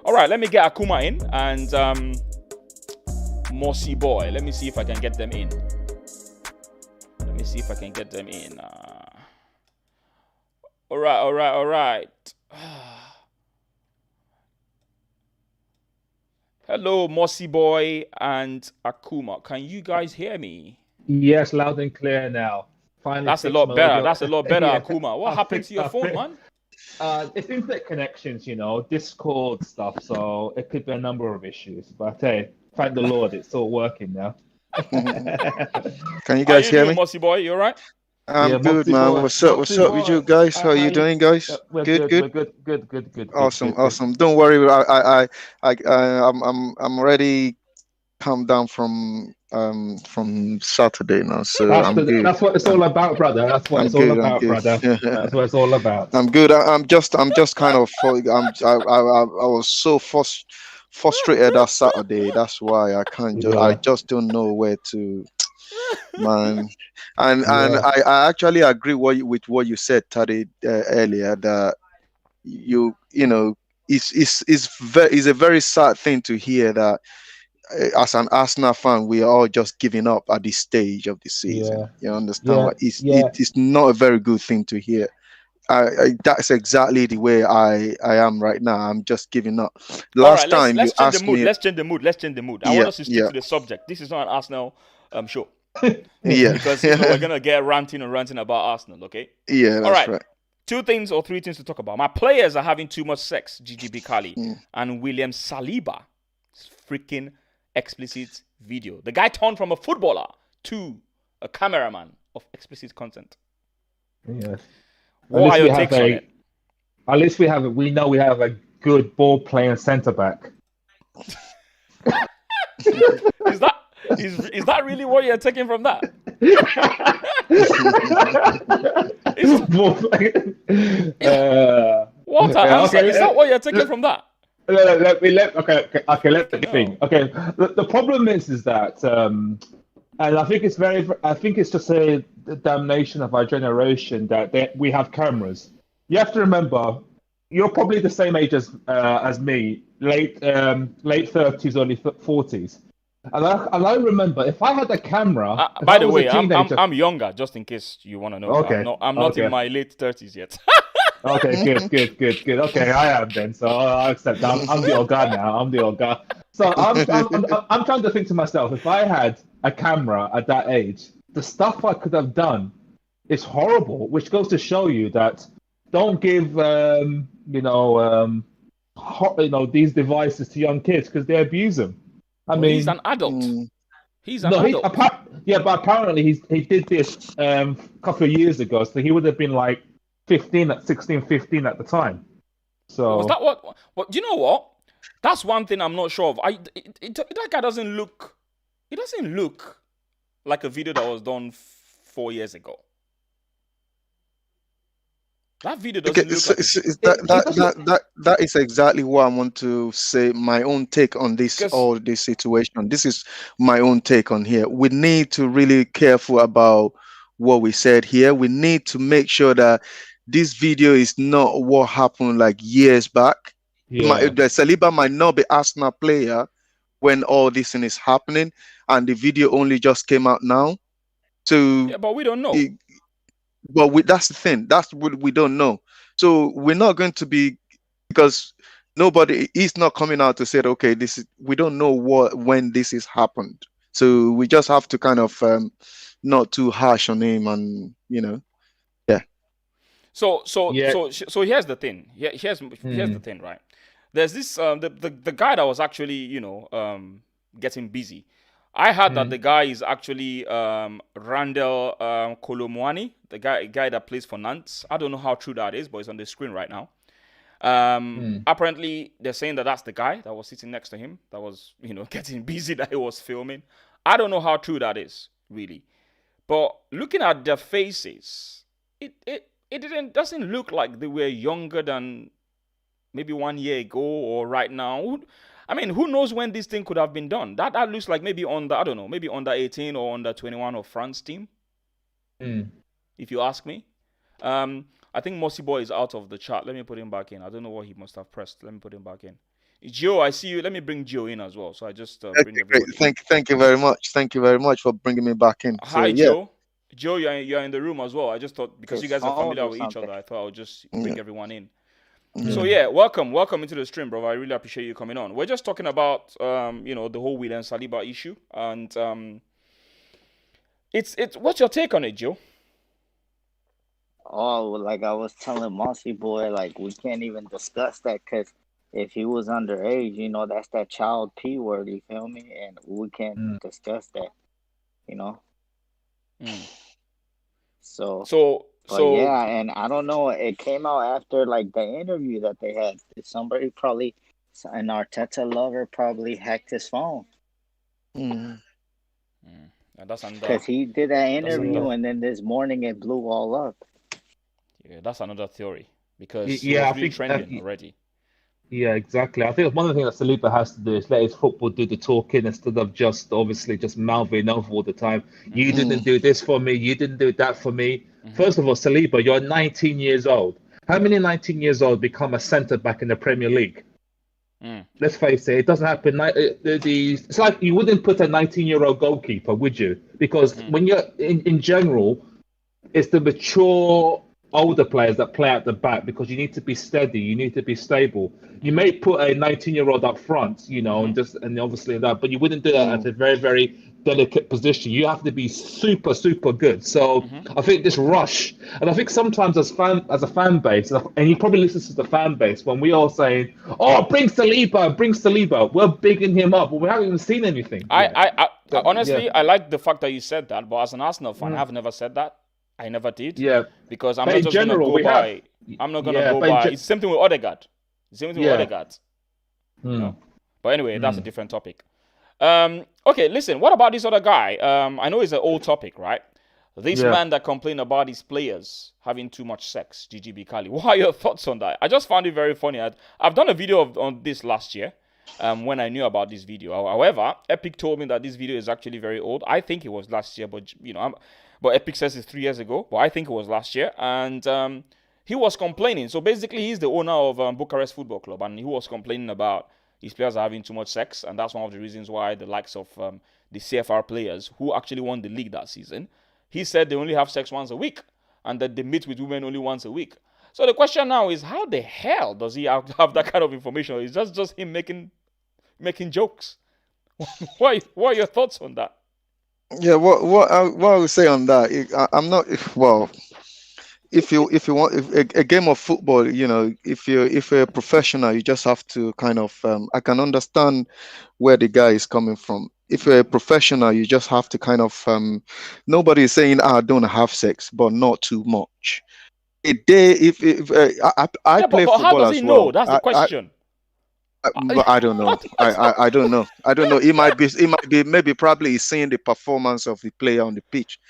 All right, let me get Akuma in and Mossy Boy. Let me see if I can get them in. All right. Hello, Mossy Boy and Akuma. Can you guys hear me? Yes, loud and clear now. Finally, That's a lot better. Yeah. Akuma. What happened to your phone, man? It's internet connections, Discord stuff, so it could be a number of issues. But hey, thank the Lord, it's all working now. Can you guys hear me? Mossy Boy, you all right? I'm good, man. Boy. What's up with you guys? How are you doing, guys? We're Good. Good. Awesome. Don't worry. I'm already come down from Saturday now, so I'm good. That's what it's all about, brother. That's what it's all about, brother. That's what it's all about. I'm good. I'm just kind of. I was so frustrated that Saturday. That's why I can't. I just don't know where to. Man, and I actually agree with what you said, Taddy, earlier, that it's a very sad thing to hear that as an Arsenal fan we are all just giving up at this stage of the season. You understand? It's not a very good thing to hear. That's exactly the way I am right now. I'm just giving up. Last time you asked me, let's change the mood. I want us to stick to the subject. This is not an Arsenal show. Because we're gonna get ranting about Arsenal, okay? Yeah, that's right. 2 things or 3 things to talk about. My players are having too much sex. Gigi Bikali and William Saliba. Freaking explicit video. The guy turned from a footballer to a cameraman of explicit content. Yes. What are your takes on it? At least we know we have a good ball playing centre back. Is that really what you're taking from that? What answer? Is that what you're taking from that? Let me think. Okay, the problem is that, and I think it's just a damnation of our generation that we have cameras. You have to remember, you're probably the same age as me, late 30s, early 40s. And I remember if I had a camera, if By I the was a way, teenager. I'm younger, just in case you want to know. Okay. I'm not in Okay. my late 30s yet. Okay, good. Okay, I am then. So I accept. I'm the old guy now. I'm the old guy. So I'm trying to think to myself, if I had a camera at that age, the stuff I could have done is horrible. Which goes to show you that don't give these devices to young kids because they abuse them. I mean, he's an adult. He's an no, adult. But apparently he did this a couple of years ago, so he would have been like 15 at the time. So was that what? Do you know what? That's one thing I'm not sure of. That guy doesn't look. He doesn't look like a video that was done 4 years ago. That video doesn't look that is exactly what I want to say. My own take on this situation. This is my own take on here. We need to really careful about what we said here. We need to make sure that this video is not what happened like years back. Yeah. The Saliba might not be Arsenal player when all this thing is happening, and the video only just came out now. So yeah, but we don't know. That's the thing. That's what we don't know. So we're not going to be, because nobody is not coming out to say, okay, we don't know when this has happened. So we just have to kind of not too harsh on him, and yeah. So here's the thing. Here's the thing, right? There's this the guy that was actually getting busy. I heard that the guy is actually Randall Colomwani, the guy that plays for Nantes. I don't know how true that is, but it's on the screen right now. Apparently, they're saying that that's the guy that was sitting next to him, that was getting busy, that he was filming. I don't know how true that is, really. But looking at their faces, it doesn't look like they were younger than maybe 1 year ago or right now. I mean, who knows when this thing could have been done? That looks like maybe maybe under 18 or under 21 of France team. If you ask me. I think Mossy Boy is out of the chat. Let me put him back in. I don't know what he must have pressed. Let me put him back in. Gio, I see you. Let me bring Gio in as well. So I just bring everybody. Thank you very much. Thank you very much for bringing me back in. Hi, Joe. Joe, you're in the room as well. I just thought, because you guys are familiar with each other, I thought I would just bring everyone in. So yeah, welcome into the stream, bro. I really appreciate you coming on. We're just talking about the whole William Saliba issue, and it's what's your take on it, Joe? Oh, like I was telling Mossy Boy, like we can't even discuss that because if he was underage, that's that child P word. You feel me? And we can't discuss that, So yeah, and I don't know. It came out after like the interview that they had. Somebody probably, an Arteta lover, probably hacked his phone. Because he did that interview, and then this morning it blew all up. Yeah, that's another theory, because I think trending already. Yeah, exactly. I think one of the things that Saliba has to do is let his football do the talking instead of just mouthing off all the time. You didn't do this for me. You didn't do that for me. First of all, Saliba, you're 19 years old. How many 19 years old become a centre back in the Premier League? Let's face it, it doesn't happen. It's like you wouldn't put a 19-year-old goalkeeper, would you? Because when you're in general, it's the mature older players that play at the back, because you need to be steady, you need to be stable. You may put a 19-year-old up front, and obviously that, but you wouldn't do that at a very, very delicate position. You have to be super, super good. So I think this rush, and I think sometimes as a fan base, and you probably listen to the fan base when we all saying, "Oh, bring Saliba," we're bigging him up, but we haven't even seen anything. I honestly, I like the fact that you said that, but as an Arsenal fan, I've never said that. I never did. Yeah. Because I'm not just going to go by. I'm not going to go by. It's the same thing with Odegaard. But anyway, that's a different topic. Okay, listen. What about this other guy? I know it's an old topic, right? This man that complained about his players having too much sex, Gigi Bikali. What are your thoughts on that? I just found it very funny. I've done a video on this last year. When I knew about this video. However, Epic told me that this video is actually very old. I think it was last year, but but Epic says it's 3 years ago. But I think it was last year. And he was complaining. So basically, he's the owner of Bucharest Football Club, and he was complaining about his players are having too much sex, and that's one of the reasons why the likes of the CFR players who actually won the league that season, he said they only have sex once a week, and that they meet with women only once a week. So the question now is, how the hell does he have that kind of information? It's just him making jokes. What are your thoughts on that? Yeah, what I would say on that, I'm not well. If you want a game of football, if you're a professional, you just have to kind of. I can understand where the guy is coming from. If you're a professional, you just have to kind of. Nobody is saying, don't have sex, but not too much. A day, if I play but football how does he as know? well. That's the question. I don't know. I don't know. I don't know. It might be maybe probably he's seeing the performance of the player on the pitch.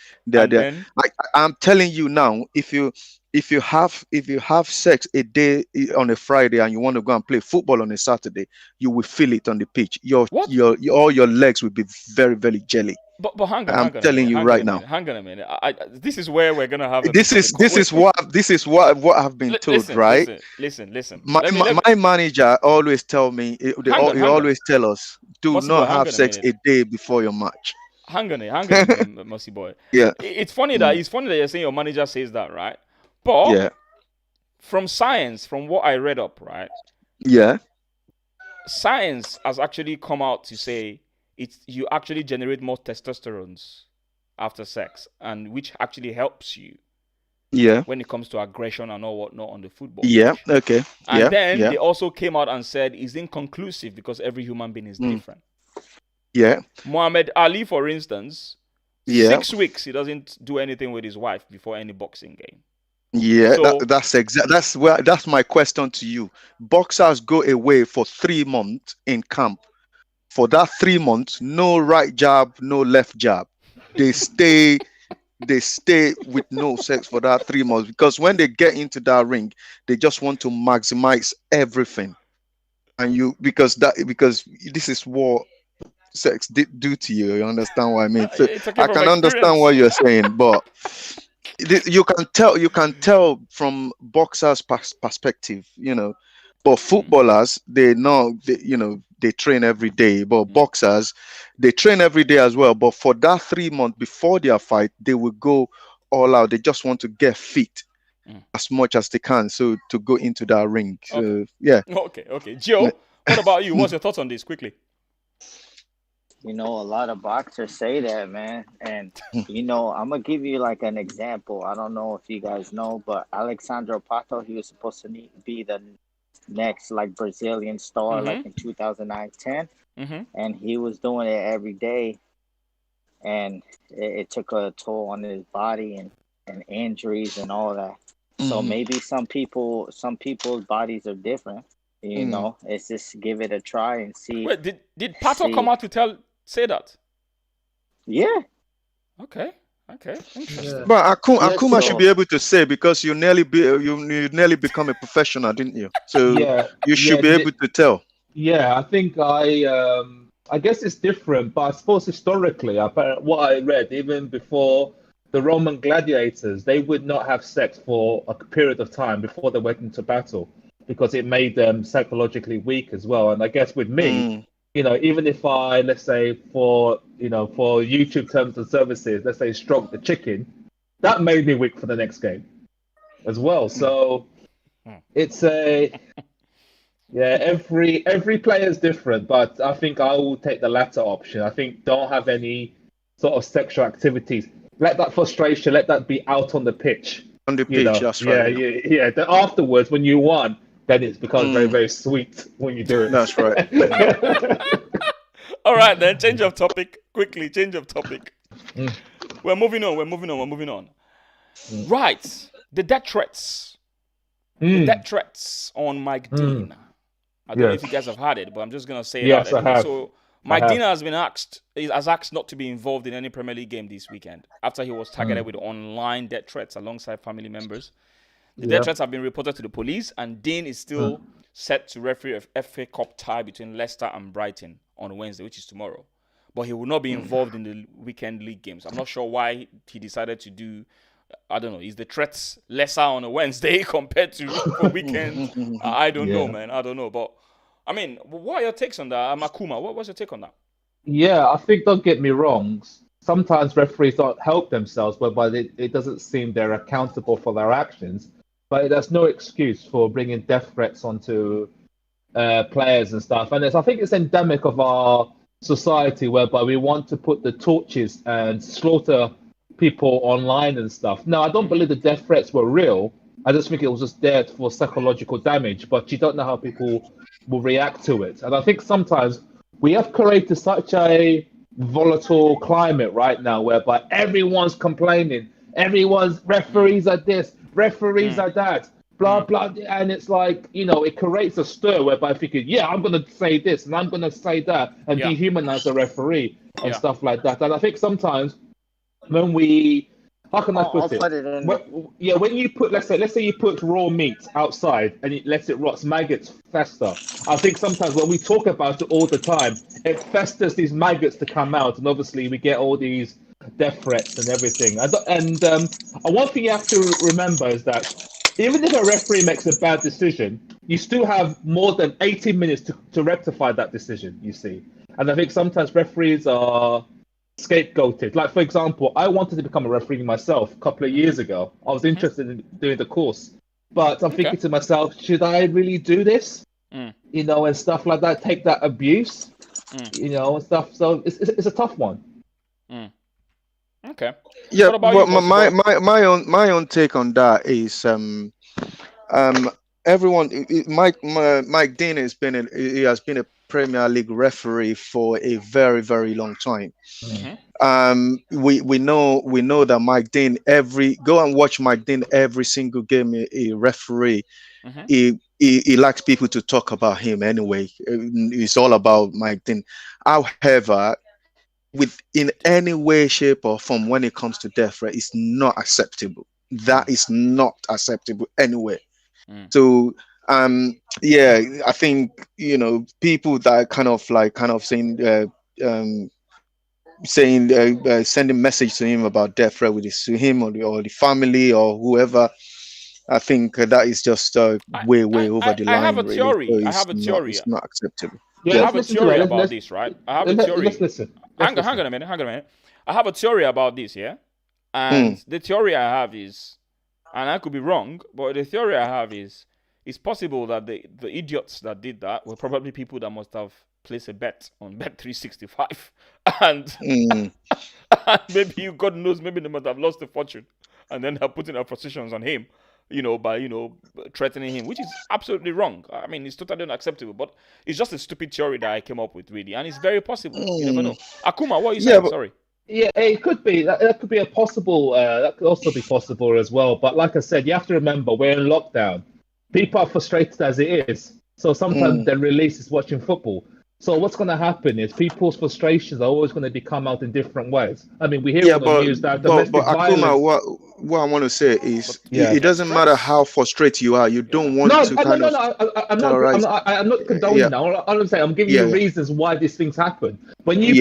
I'm telling you now, if you have sex a day on a Friday and you want to go and play football on a Saturday, you will feel it on the pitch. All your legs will be very, very jelly. But hang on, I'm telling you right now. Hang on a minute. This is where we're gonna have. This is what I've been told, right? Listen. My manager always tell me. He always tell us, do not have sex a day before your match. Hang on, Mossy boy. Yeah. It's funny that you're saying your manager says that, right? But from science, from what I read up, right? Yeah. Science has actually come out to say you actually generate more testosterone after sex, and which actually helps you. Yeah. When it comes to aggression and all whatnot on the football. Yeah. pitch. Okay. And then they also came out and said it's inconclusive because every human being is different. Yeah. Muhammad Ali, for instance, 6 weeks he doesn't do anything with his wife before any boxing game. Yeah, So, that's my question to you. Boxers go away for 3 months in camp. For that 3 months, no right jab, no left jab. They stay with no sex for that 3 months, because when they get into that ring, they just want to maximize everything. And because this is what sex do to you. You understand what I mean? So I can understand what you're saying, but you can tell from boxers' perspective, But footballers, they train every day. But boxers, they train every day as well. But for that 3 months before their fight, they will go all out. They just want to get fit as much as they can, so to go into that ring. So yeah. Okay. Joe, what about you? What's your thoughts on this, quickly? A lot of boxers say that, man. And, I'm going to give you like an example. I don't know if you guys know, but Alexandre Pato, he was supposed to be the next like Brazilian star, like in 2009-10. And he was doing it every day. And it took a toll on his body and injuries and all that. So maybe some people's bodies are different. It's just give it a try and see. Wait, did Pato come out to say that? Yeah. Okay. Interesting. Yeah. But Akuma should be able to say, because you nearly become a professional, didn't you? So you should be able to tell. Yeah, I think I guess it's different, but I suppose historically, what I read, even before the Roman gladiators, they would not have sex for a period of time before they went into battle, because it made them psychologically weak as well. And I guess with me, even if I, let's say for YouTube terms and services, let's say stroke the chicken, that made me weak for the next game as well. So it's every player is different, but I think I will take the latter option. I think don't have any sort of sexual activities. Let that frustration, let that be out on the pitch. On the pitch, that's right. Yeah. Then afterwards, when you won, then it's become very, very sweet when you do it. That's right. All right, then change of topic. Quickly, change of topic. We're moving on. Right, the death threats. The death threats on Mike Dean. I don't know if you guys have heard it, but I'm just gonna say yes, that. I have. So Mike Dean has asked not to be involved in any Premier League game this weekend after he was targeted with online death threats alongside family members. The death threats have been reported to the police, and Dean is still set to referee a FA Cup tie between Leicester and Brighton on Wednesday, which is tomorrow. But he will not be involved in the weekend league games. I'm not sure why he decided to do I don't know. Is the threats lesser on a Wednesday compared to a weekend? I don't know, man. I don't know. But I mean, what are your takes on that, Makuma? What's your take on that? Yeah, I think, don't get me wrong, sometimes referees don't help themselves, whereby it doesn't seem they're accountable for their actions. But that's no excuse for bringing death threats onto players and stuff. And I think it's endemic of our society, whereby we want to put the torches and slaughter people online and stuff. Now, I don't believe the death threats were real. I just think it was just there for psychological damage, but you don't know how people will react to it. And I think sometimes we have created such a volatile climate right now whereby everyone's complaining. Everyone's referees are this, referees are that, blah, blah. And it's like, it creates a stir whereby thinking, yeah, I'm going to say this and I'm going to say that and dehumanize the referee and stuff like that. And I think sometimes when we, how can I put it? When you put, let's say you put raw meat outside and it lets it rot, maggots fester. I think sometimes when we talk about it all the time, it festers these maggots to come out, and obviously we get all these death threats and everything. And one thing you have to remember is that even if a referee makes a bad decision, you still have more than 80 minutes to rectify that decision, you see. And I think sometimes referees are scapegoated. Like, for example, I wanted to become a referee myself a couple of years ago. I was interested in doing the course, but I'm thinking to myself, should I really do this? And stuff like that, take that abuse, and stuff. So it's a tough one. Okay. Yeah, what about but my own take on that is everyone. Mike Dean has been a Premier League referee for a very, very long time. We know that Mike Dean, go and watch Mike Dean every single game a referee. He likes people to talk about him anyway. It's all about Mike Dean. However, in any way, shape, or form, when it comes to death threat, it's not acceptable. That is not acceptable anyway. So I think people that kind of saying sending message to him about death threat to him or the family or whoever. I think that is just way over the line. I have a theory. Really. So I have a theory. It's not acceptable. I have a theory about this, right? I have a theory. Let's listen. Hang on a minute. I have a theory about this, yeah? And the theory I have is, and I could be wrong, but the theory I have is, it's possible that the idiots that did that were probably people that must have placed a bet on Bet365. And, and maybe, God knows, maybe they must have lost a fortune. And then they're putting their positions on him, by, threatening him, which is absolutely wrong. I mean, it's totally unacceptable, but it's just a stupid theory that I came up with, really. And it's very possible. You never know. Akuma, what are you saying? Sorry. Yeah, it could be. That could be a possible. That could also be possible as well. But like I said, you have to remember we're in lockdown. People are frustrated as it is. So sometimes their release is watching football. So what's going to happen is people's frustrations are always going to come out in different ways. I mean, we hear on the news that domestic violence. Akuma, what I want to say is, it doesn't matter how frustrated you are. You don't want to kind of. I'm not condoning now. I'm saying I'm giving you reasons why these things happen. When you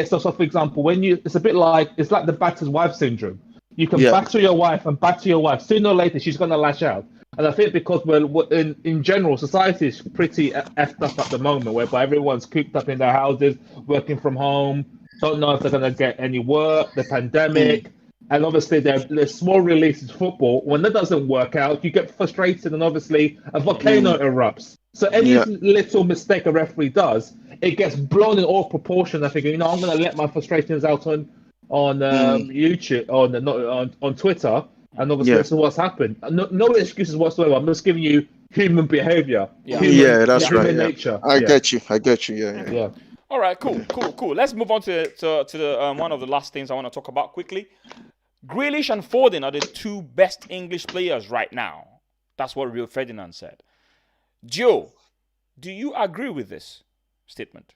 So for example, it's a bit like the batter's wife syndrome. You can batter your wife and batter your wife. Sooner or later, she's going to lash out. And I think because we're in general, society is pretty effed up at the moment, whereby everyone's cooped up in their houses, working from home, don't know if they're going to get any work, the pandemic, and obviously there's small releases football. When that doesn't work out, you get frustrated, and obviously a volcano erupts. So any little mistake a referee does, it gets blown in all proportion. I think, I'm going to let my frustrations out on YouTube, on Twitter. And obviously, this is what's happened. No excuses whatsoever. I'm just giving you human behavior. That's right. Human nature. I get you. Yeah. All right, cool. Let's move on to the one of the last things I want to talk about quickly. Grealish and Foden are the two best English players right now. That's what Rio Ferdinand said. Joe, do you agree with this statement?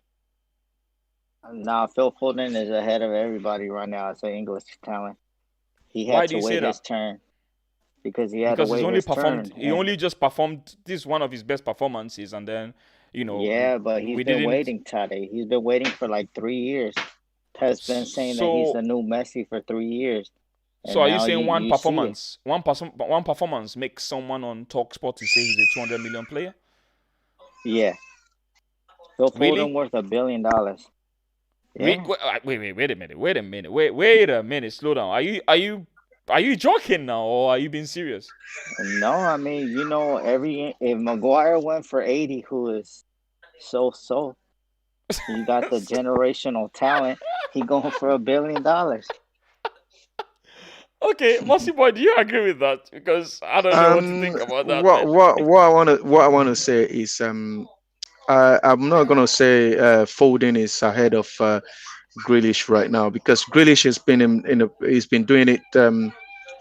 Nah, Phil Foden is ahead of everybody right now as an English talent. He had to wait his turn because he had to wait his turn. He only just performed. This is one of his best performances, and then Yeah, but he's been waiting, Tade. He's been waiting for like 3 years. Has been saying that he's the new Messi for 3 years. And So are you now saying one you see it. one performance makes someone on TalkSport to say he's a 200 million player? Yeah. Phil Really? Foden worth $1 billion. Yeah. Wait a minute. Slow down. Are you joking now, or are you being serious? No, I mean, you know, if Maguire went for 80, who is so, he got the generational talent, he going for $1 billion. Okay, Mossy boy, do you agree with that? Because I don't know what to think about that. What I wanna say is I'm not gonna say Foden is ahead of Grealish right now, because Grealish has been he's been doing it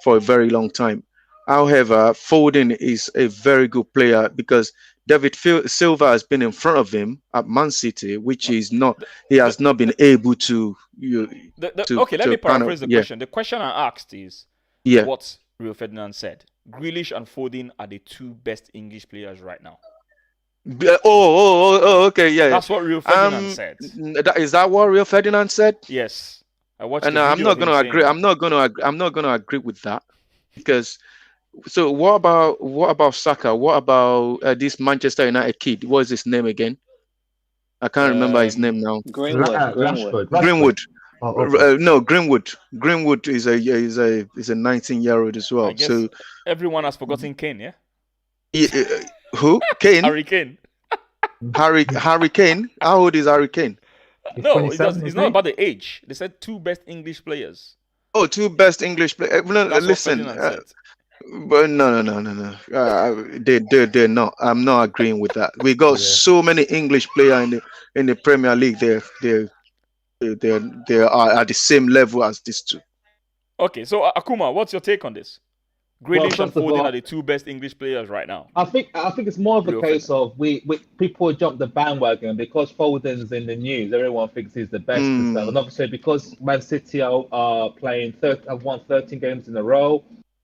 for a very long time. However, Foden is a very good player because David Silva has been in front of him at Man City, which is not he has not been able to. Okay, let me paraphrase the question. The question I asked is what Rio Ferdinand said. Grealish and Foden are the two best English players right now. Okay, yeah. That's what Rio Ferdinand said. Is that what Rio Ferdinand said? Yes, I watched. And I'm not going to agree. I'm not going to agree with that, because. So what about Saka? What about this Manchester United kid? What is his name again? I can't remember his name now. Greenwood. No, Greenwood. Greenwood is a 19-year-old as well. I guess so everyone has forgotten Kane, who? Kane? Harry Kane. Harry Kane? How old is Harry Kane? No, it's not about the age. They said two best English players. Oh, two best English players. Listen. But no. They're not. I'm not agreeing with that. We got so many English players in the Premier League. They are at the same level as these two. Okay, so Akuma, what's your take on this? Grealish and Foden are the two best English players right now. I think it's more of a case of we people jump the bandwagon because Foden's in the news. Everyone thinks he's the best and stuff. And obviously because Man City are playing have won 13 games in a row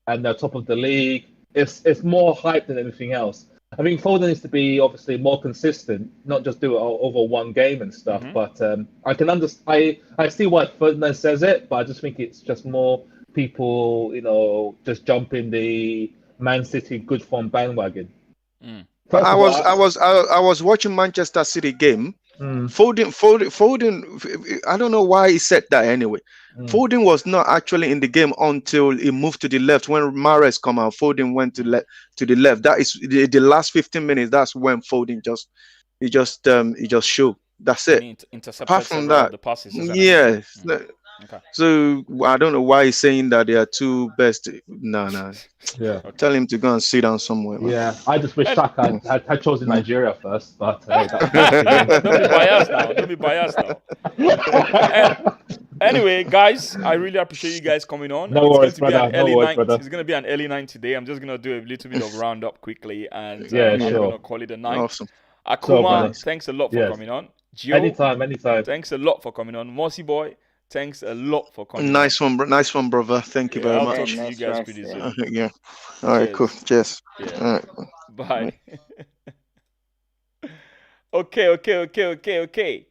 and they're top of the league, it's more hype than anything else. I mean, Foden needs to be obviously more consistent, not just do it over one game and stuff. But I can understand. I see why Ferdinand says it, but I just think it's just more people, just jumping the Man City good form bandwagon. I was watching Manchester City game. Foden. I don't know why he said that anyway. Foden was not actually in the game until he moved to the left. When Mahrez come out, Foden went to the left. That is the last 15 minutes. That's when Foden just showed. That's it. Apart from that, the passes, yeah. Okay. So I don't know why he's saying that they are two best. No. Yeah. Tell him to go and sit down somewhere. Man. Yeah. I just wish Saka had chosen Nigeria first, but don't be biased now. Anyway, guys, I really appreciate you guys coming on. No worries, brother. It's going to be an early night today. I'm just going to do a little bit of roundup quickly, and I'm going to call it a night. Awesome. Akuma, thanks a lot for coming on. Gio, anytime. Thanks a lot for coming on. Mossy boy, thanks a lot for coming. Nice one, brother. Thank you very much. I'll talk to you guys pretty soon. Yeah. All right, cool. Cheers. Yeah. All right. Bye. Okay.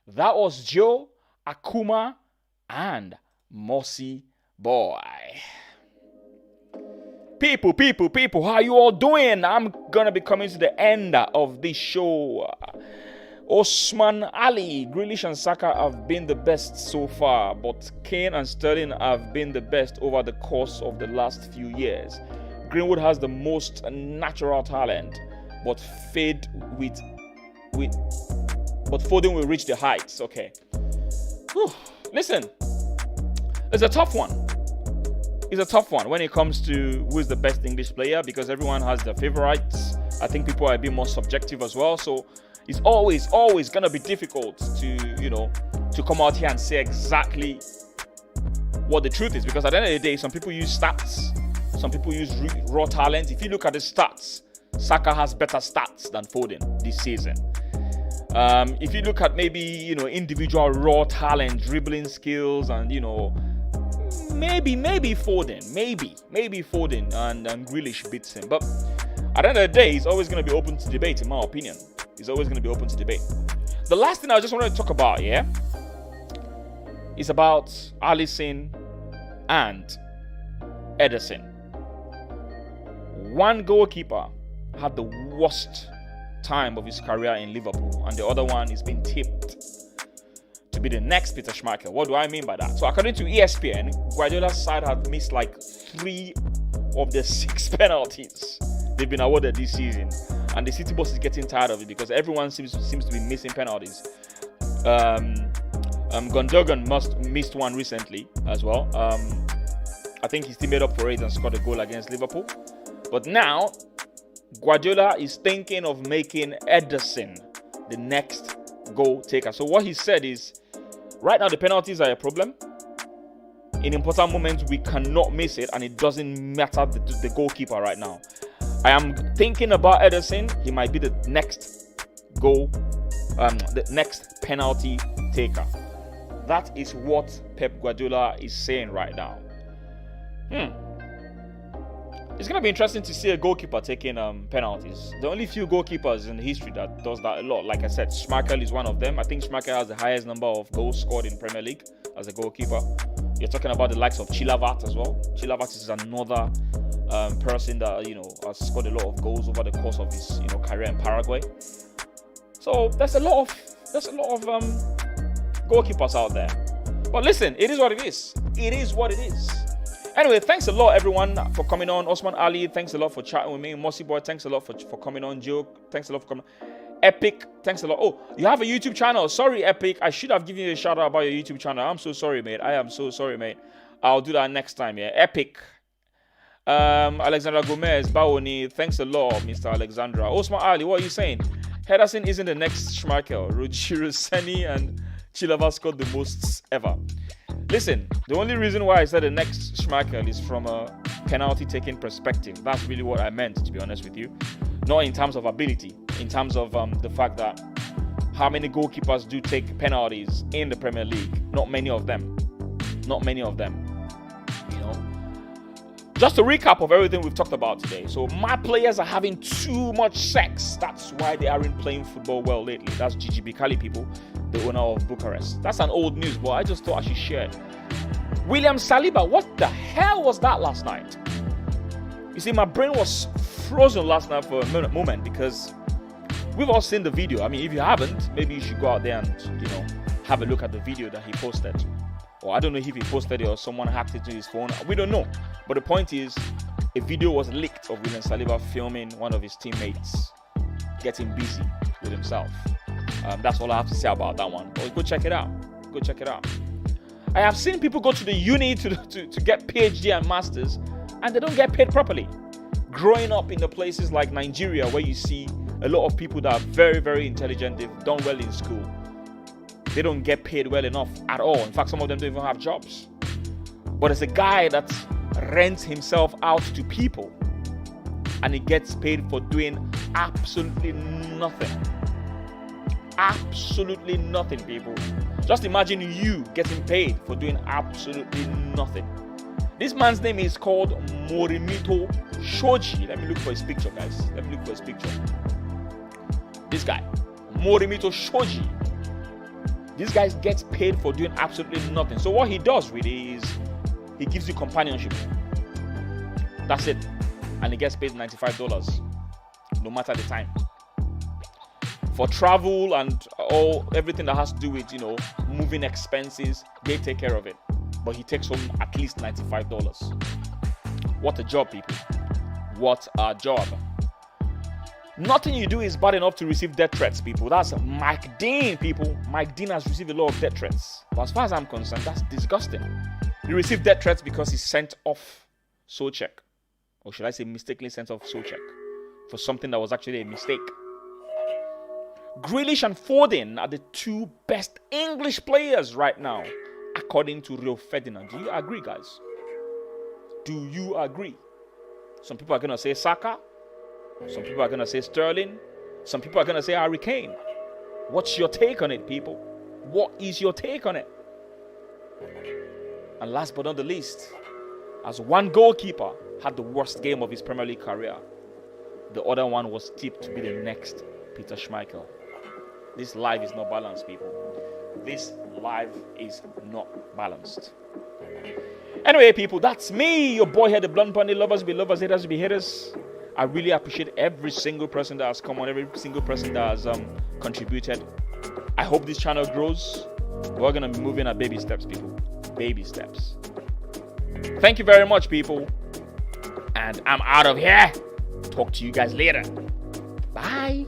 That was Joe, Akuma, and Mossy boy. People, how you all doing? I'm gonna be coming to the end of this show. Osman Ali, Grealish and Saka have been the best so far, but Kane and Sterling have been the best over the course of the last few years. Greenwood has the most natural talent, but Foden will reach the heights. Okay. Whew. Listen, it's a tough one. It's a tough one when it comes to who is the best English player, because everyone has their favorites. I think people are a bit more subjective as well. So it's always gonna be difficult to come out here and say exactly what the truth is, because at the end of the day, some people use stats, some people use raw talent. If you look at the stats, Saka has better stats than Foden this season. If you look at maybe individual raw talent, dribbling skills, and maybe Foden, maybe Foden and Grealish beats him. But at the end of the day, it's always going to be open to debate, in my opinion. It's always going to be open to debate. The last thing I just wanted to talk about, is about ALISSON and Ederson. One goalkeeper had the worst time of his career in Liverpool, and the other one is being tipped to be the next Peter Schmeichel. What do I mean by that? So according to ESPN, Guardiola's side had missed like 3 of the 6 penalties they've been awarded this season, and the City boss is getting tired of it because everyone seems to be missing penalties. Gundogan missed one recently as well. I think he still made up for it and scored a goal against Liverpool. But now, Guardiola is thinking of making Ederson the next goal taker. So what he said is, right now the penalties are a problem. In important moments, we cannot miss it, and it doesn't matter the goalkeeper right now. I am thinking about Ederson. He might be the next goal, the next penalty taker. That is what Pep Guardiola is saying right now. It's going to be interesting to see a goalkeeper taking penalties. The only few goalkeepers in history that does that a lot. Like I said, Schmeichel is one of them. I think Schmeichel has the highest number of goals scored in Premier League as a goalkeeper. You're talking about the likes of Chilavat as well. Chilavat is another person that, has scored a lot of goals over the course of his, career in Paraguay. So there's a lot of goalkeepers out there. But listen, it is what it is. It is what it is. Anyway, thanks a lot, everyone, for coming on. Osman Ali, thanks a lot for chatting with me. Mossy Boy, thanks a lot for coming on. Joe, thanks a lot for coming. Epic, thanks a lot. Oh, you have a YouTube channel. Sorry, Epic. I should have given you a shout out about your YouTube channel. I'm so sorry, mate. I am so sorry, mate. I'll do that next time, yeah. Epic. Alexandra Gomez, Baoni, thanks a lot, Mr. Alexandra. Osman Ali, what are you saying? Henderson isn't the next Schmeichel. Rusani and Chilava scored the most ever. Listen, the only reason why I said the next Schmeichel is from a penalty-taking perspective. That's really what I meant, to be honest with you. Not in terms of ability, in terms of the fact that how many goalkeepers do take penalties in the Premier League. Not many of them. Not many of them. Just a recap of everything we've talked about today. So my players are having too much sex. That's why they aren't playing football well lately. That's Gigi Bikali, people, the owner of Bucharest. That's an old news, but I just thought I should share it. William Saliba, what the hell was that last night? You see, my brain was frozen last night for a moment because we've all seen the video. I mean, if you haven't, maybe you should go out there and, have a look at the video that he posted. Or I don't know if he posted it or someone hacked into his phone. We don't know. But the point is, a video was leaked of William Saliba filming one of his teammates getting busy with himself. That's all I have to say about that one. But go check it out. Go check it out. I have seen people go to the uni to get PhD and masters, and they don't get paid properly. Growing up in the places like Nigeria, where you see a lot of people that are very, very intelligent, they've done well in school, they don't get paid well enough at all. In fact, some of them don't even have jobs. But as a guy that rents himself out to people, and he gets paid for doing absolutely nothing. Absolutely nothing, people. Just imagine you getting paid for doing absolutely nothing. This man's name is called Morimito Shoji. Let me look for his picture, guys. Let me look for his picture. This guy, Morimito Shoji. This guy gets paid for doing absolutely nothing. So what he does really is he gives you companionship. That's it. And he gets paid $95, no matter the time. For travel and everything that has to do with, moving expenses, they take care of it. But he takes home at least $95. What a job, people. What a job. Nothing you do is bad enough to receive death threats, people. That's Mike Dean, people. Mike Dean has received a lot of death threats. But as far as I'm concerned, that's disgusting. He received death threats because he sent off Souček. Or should I say mistakenly sent off Souček for something that was actually a mistake. Grealish and Foden are the two best English players right now, according to Rio Ferdinand. Do you agree, guys? Do you agree? Some people are going to say Saka. Some people are going to say Sterling. Some people are going to say Harry Kane. What's your take on it, people? What is your take on it? And last but not the least, as one goalkeeper had the worst game of his Premier League career, the other one was tipped to be the next Peter Schmeichel. This life is not balanced, people. This life is not balanced. Anyway, people, that's me, your boy here, the Blunt Bunny. Lovers be lovers, haters be haters. I really appreciate every single person that has come on, every single person that has contributed. I hope this channel grows. We're gonna be moving at baby steps, people. Baby steps. Thank you very much, people. And I'm out of here. Talk to you guys later. Bye.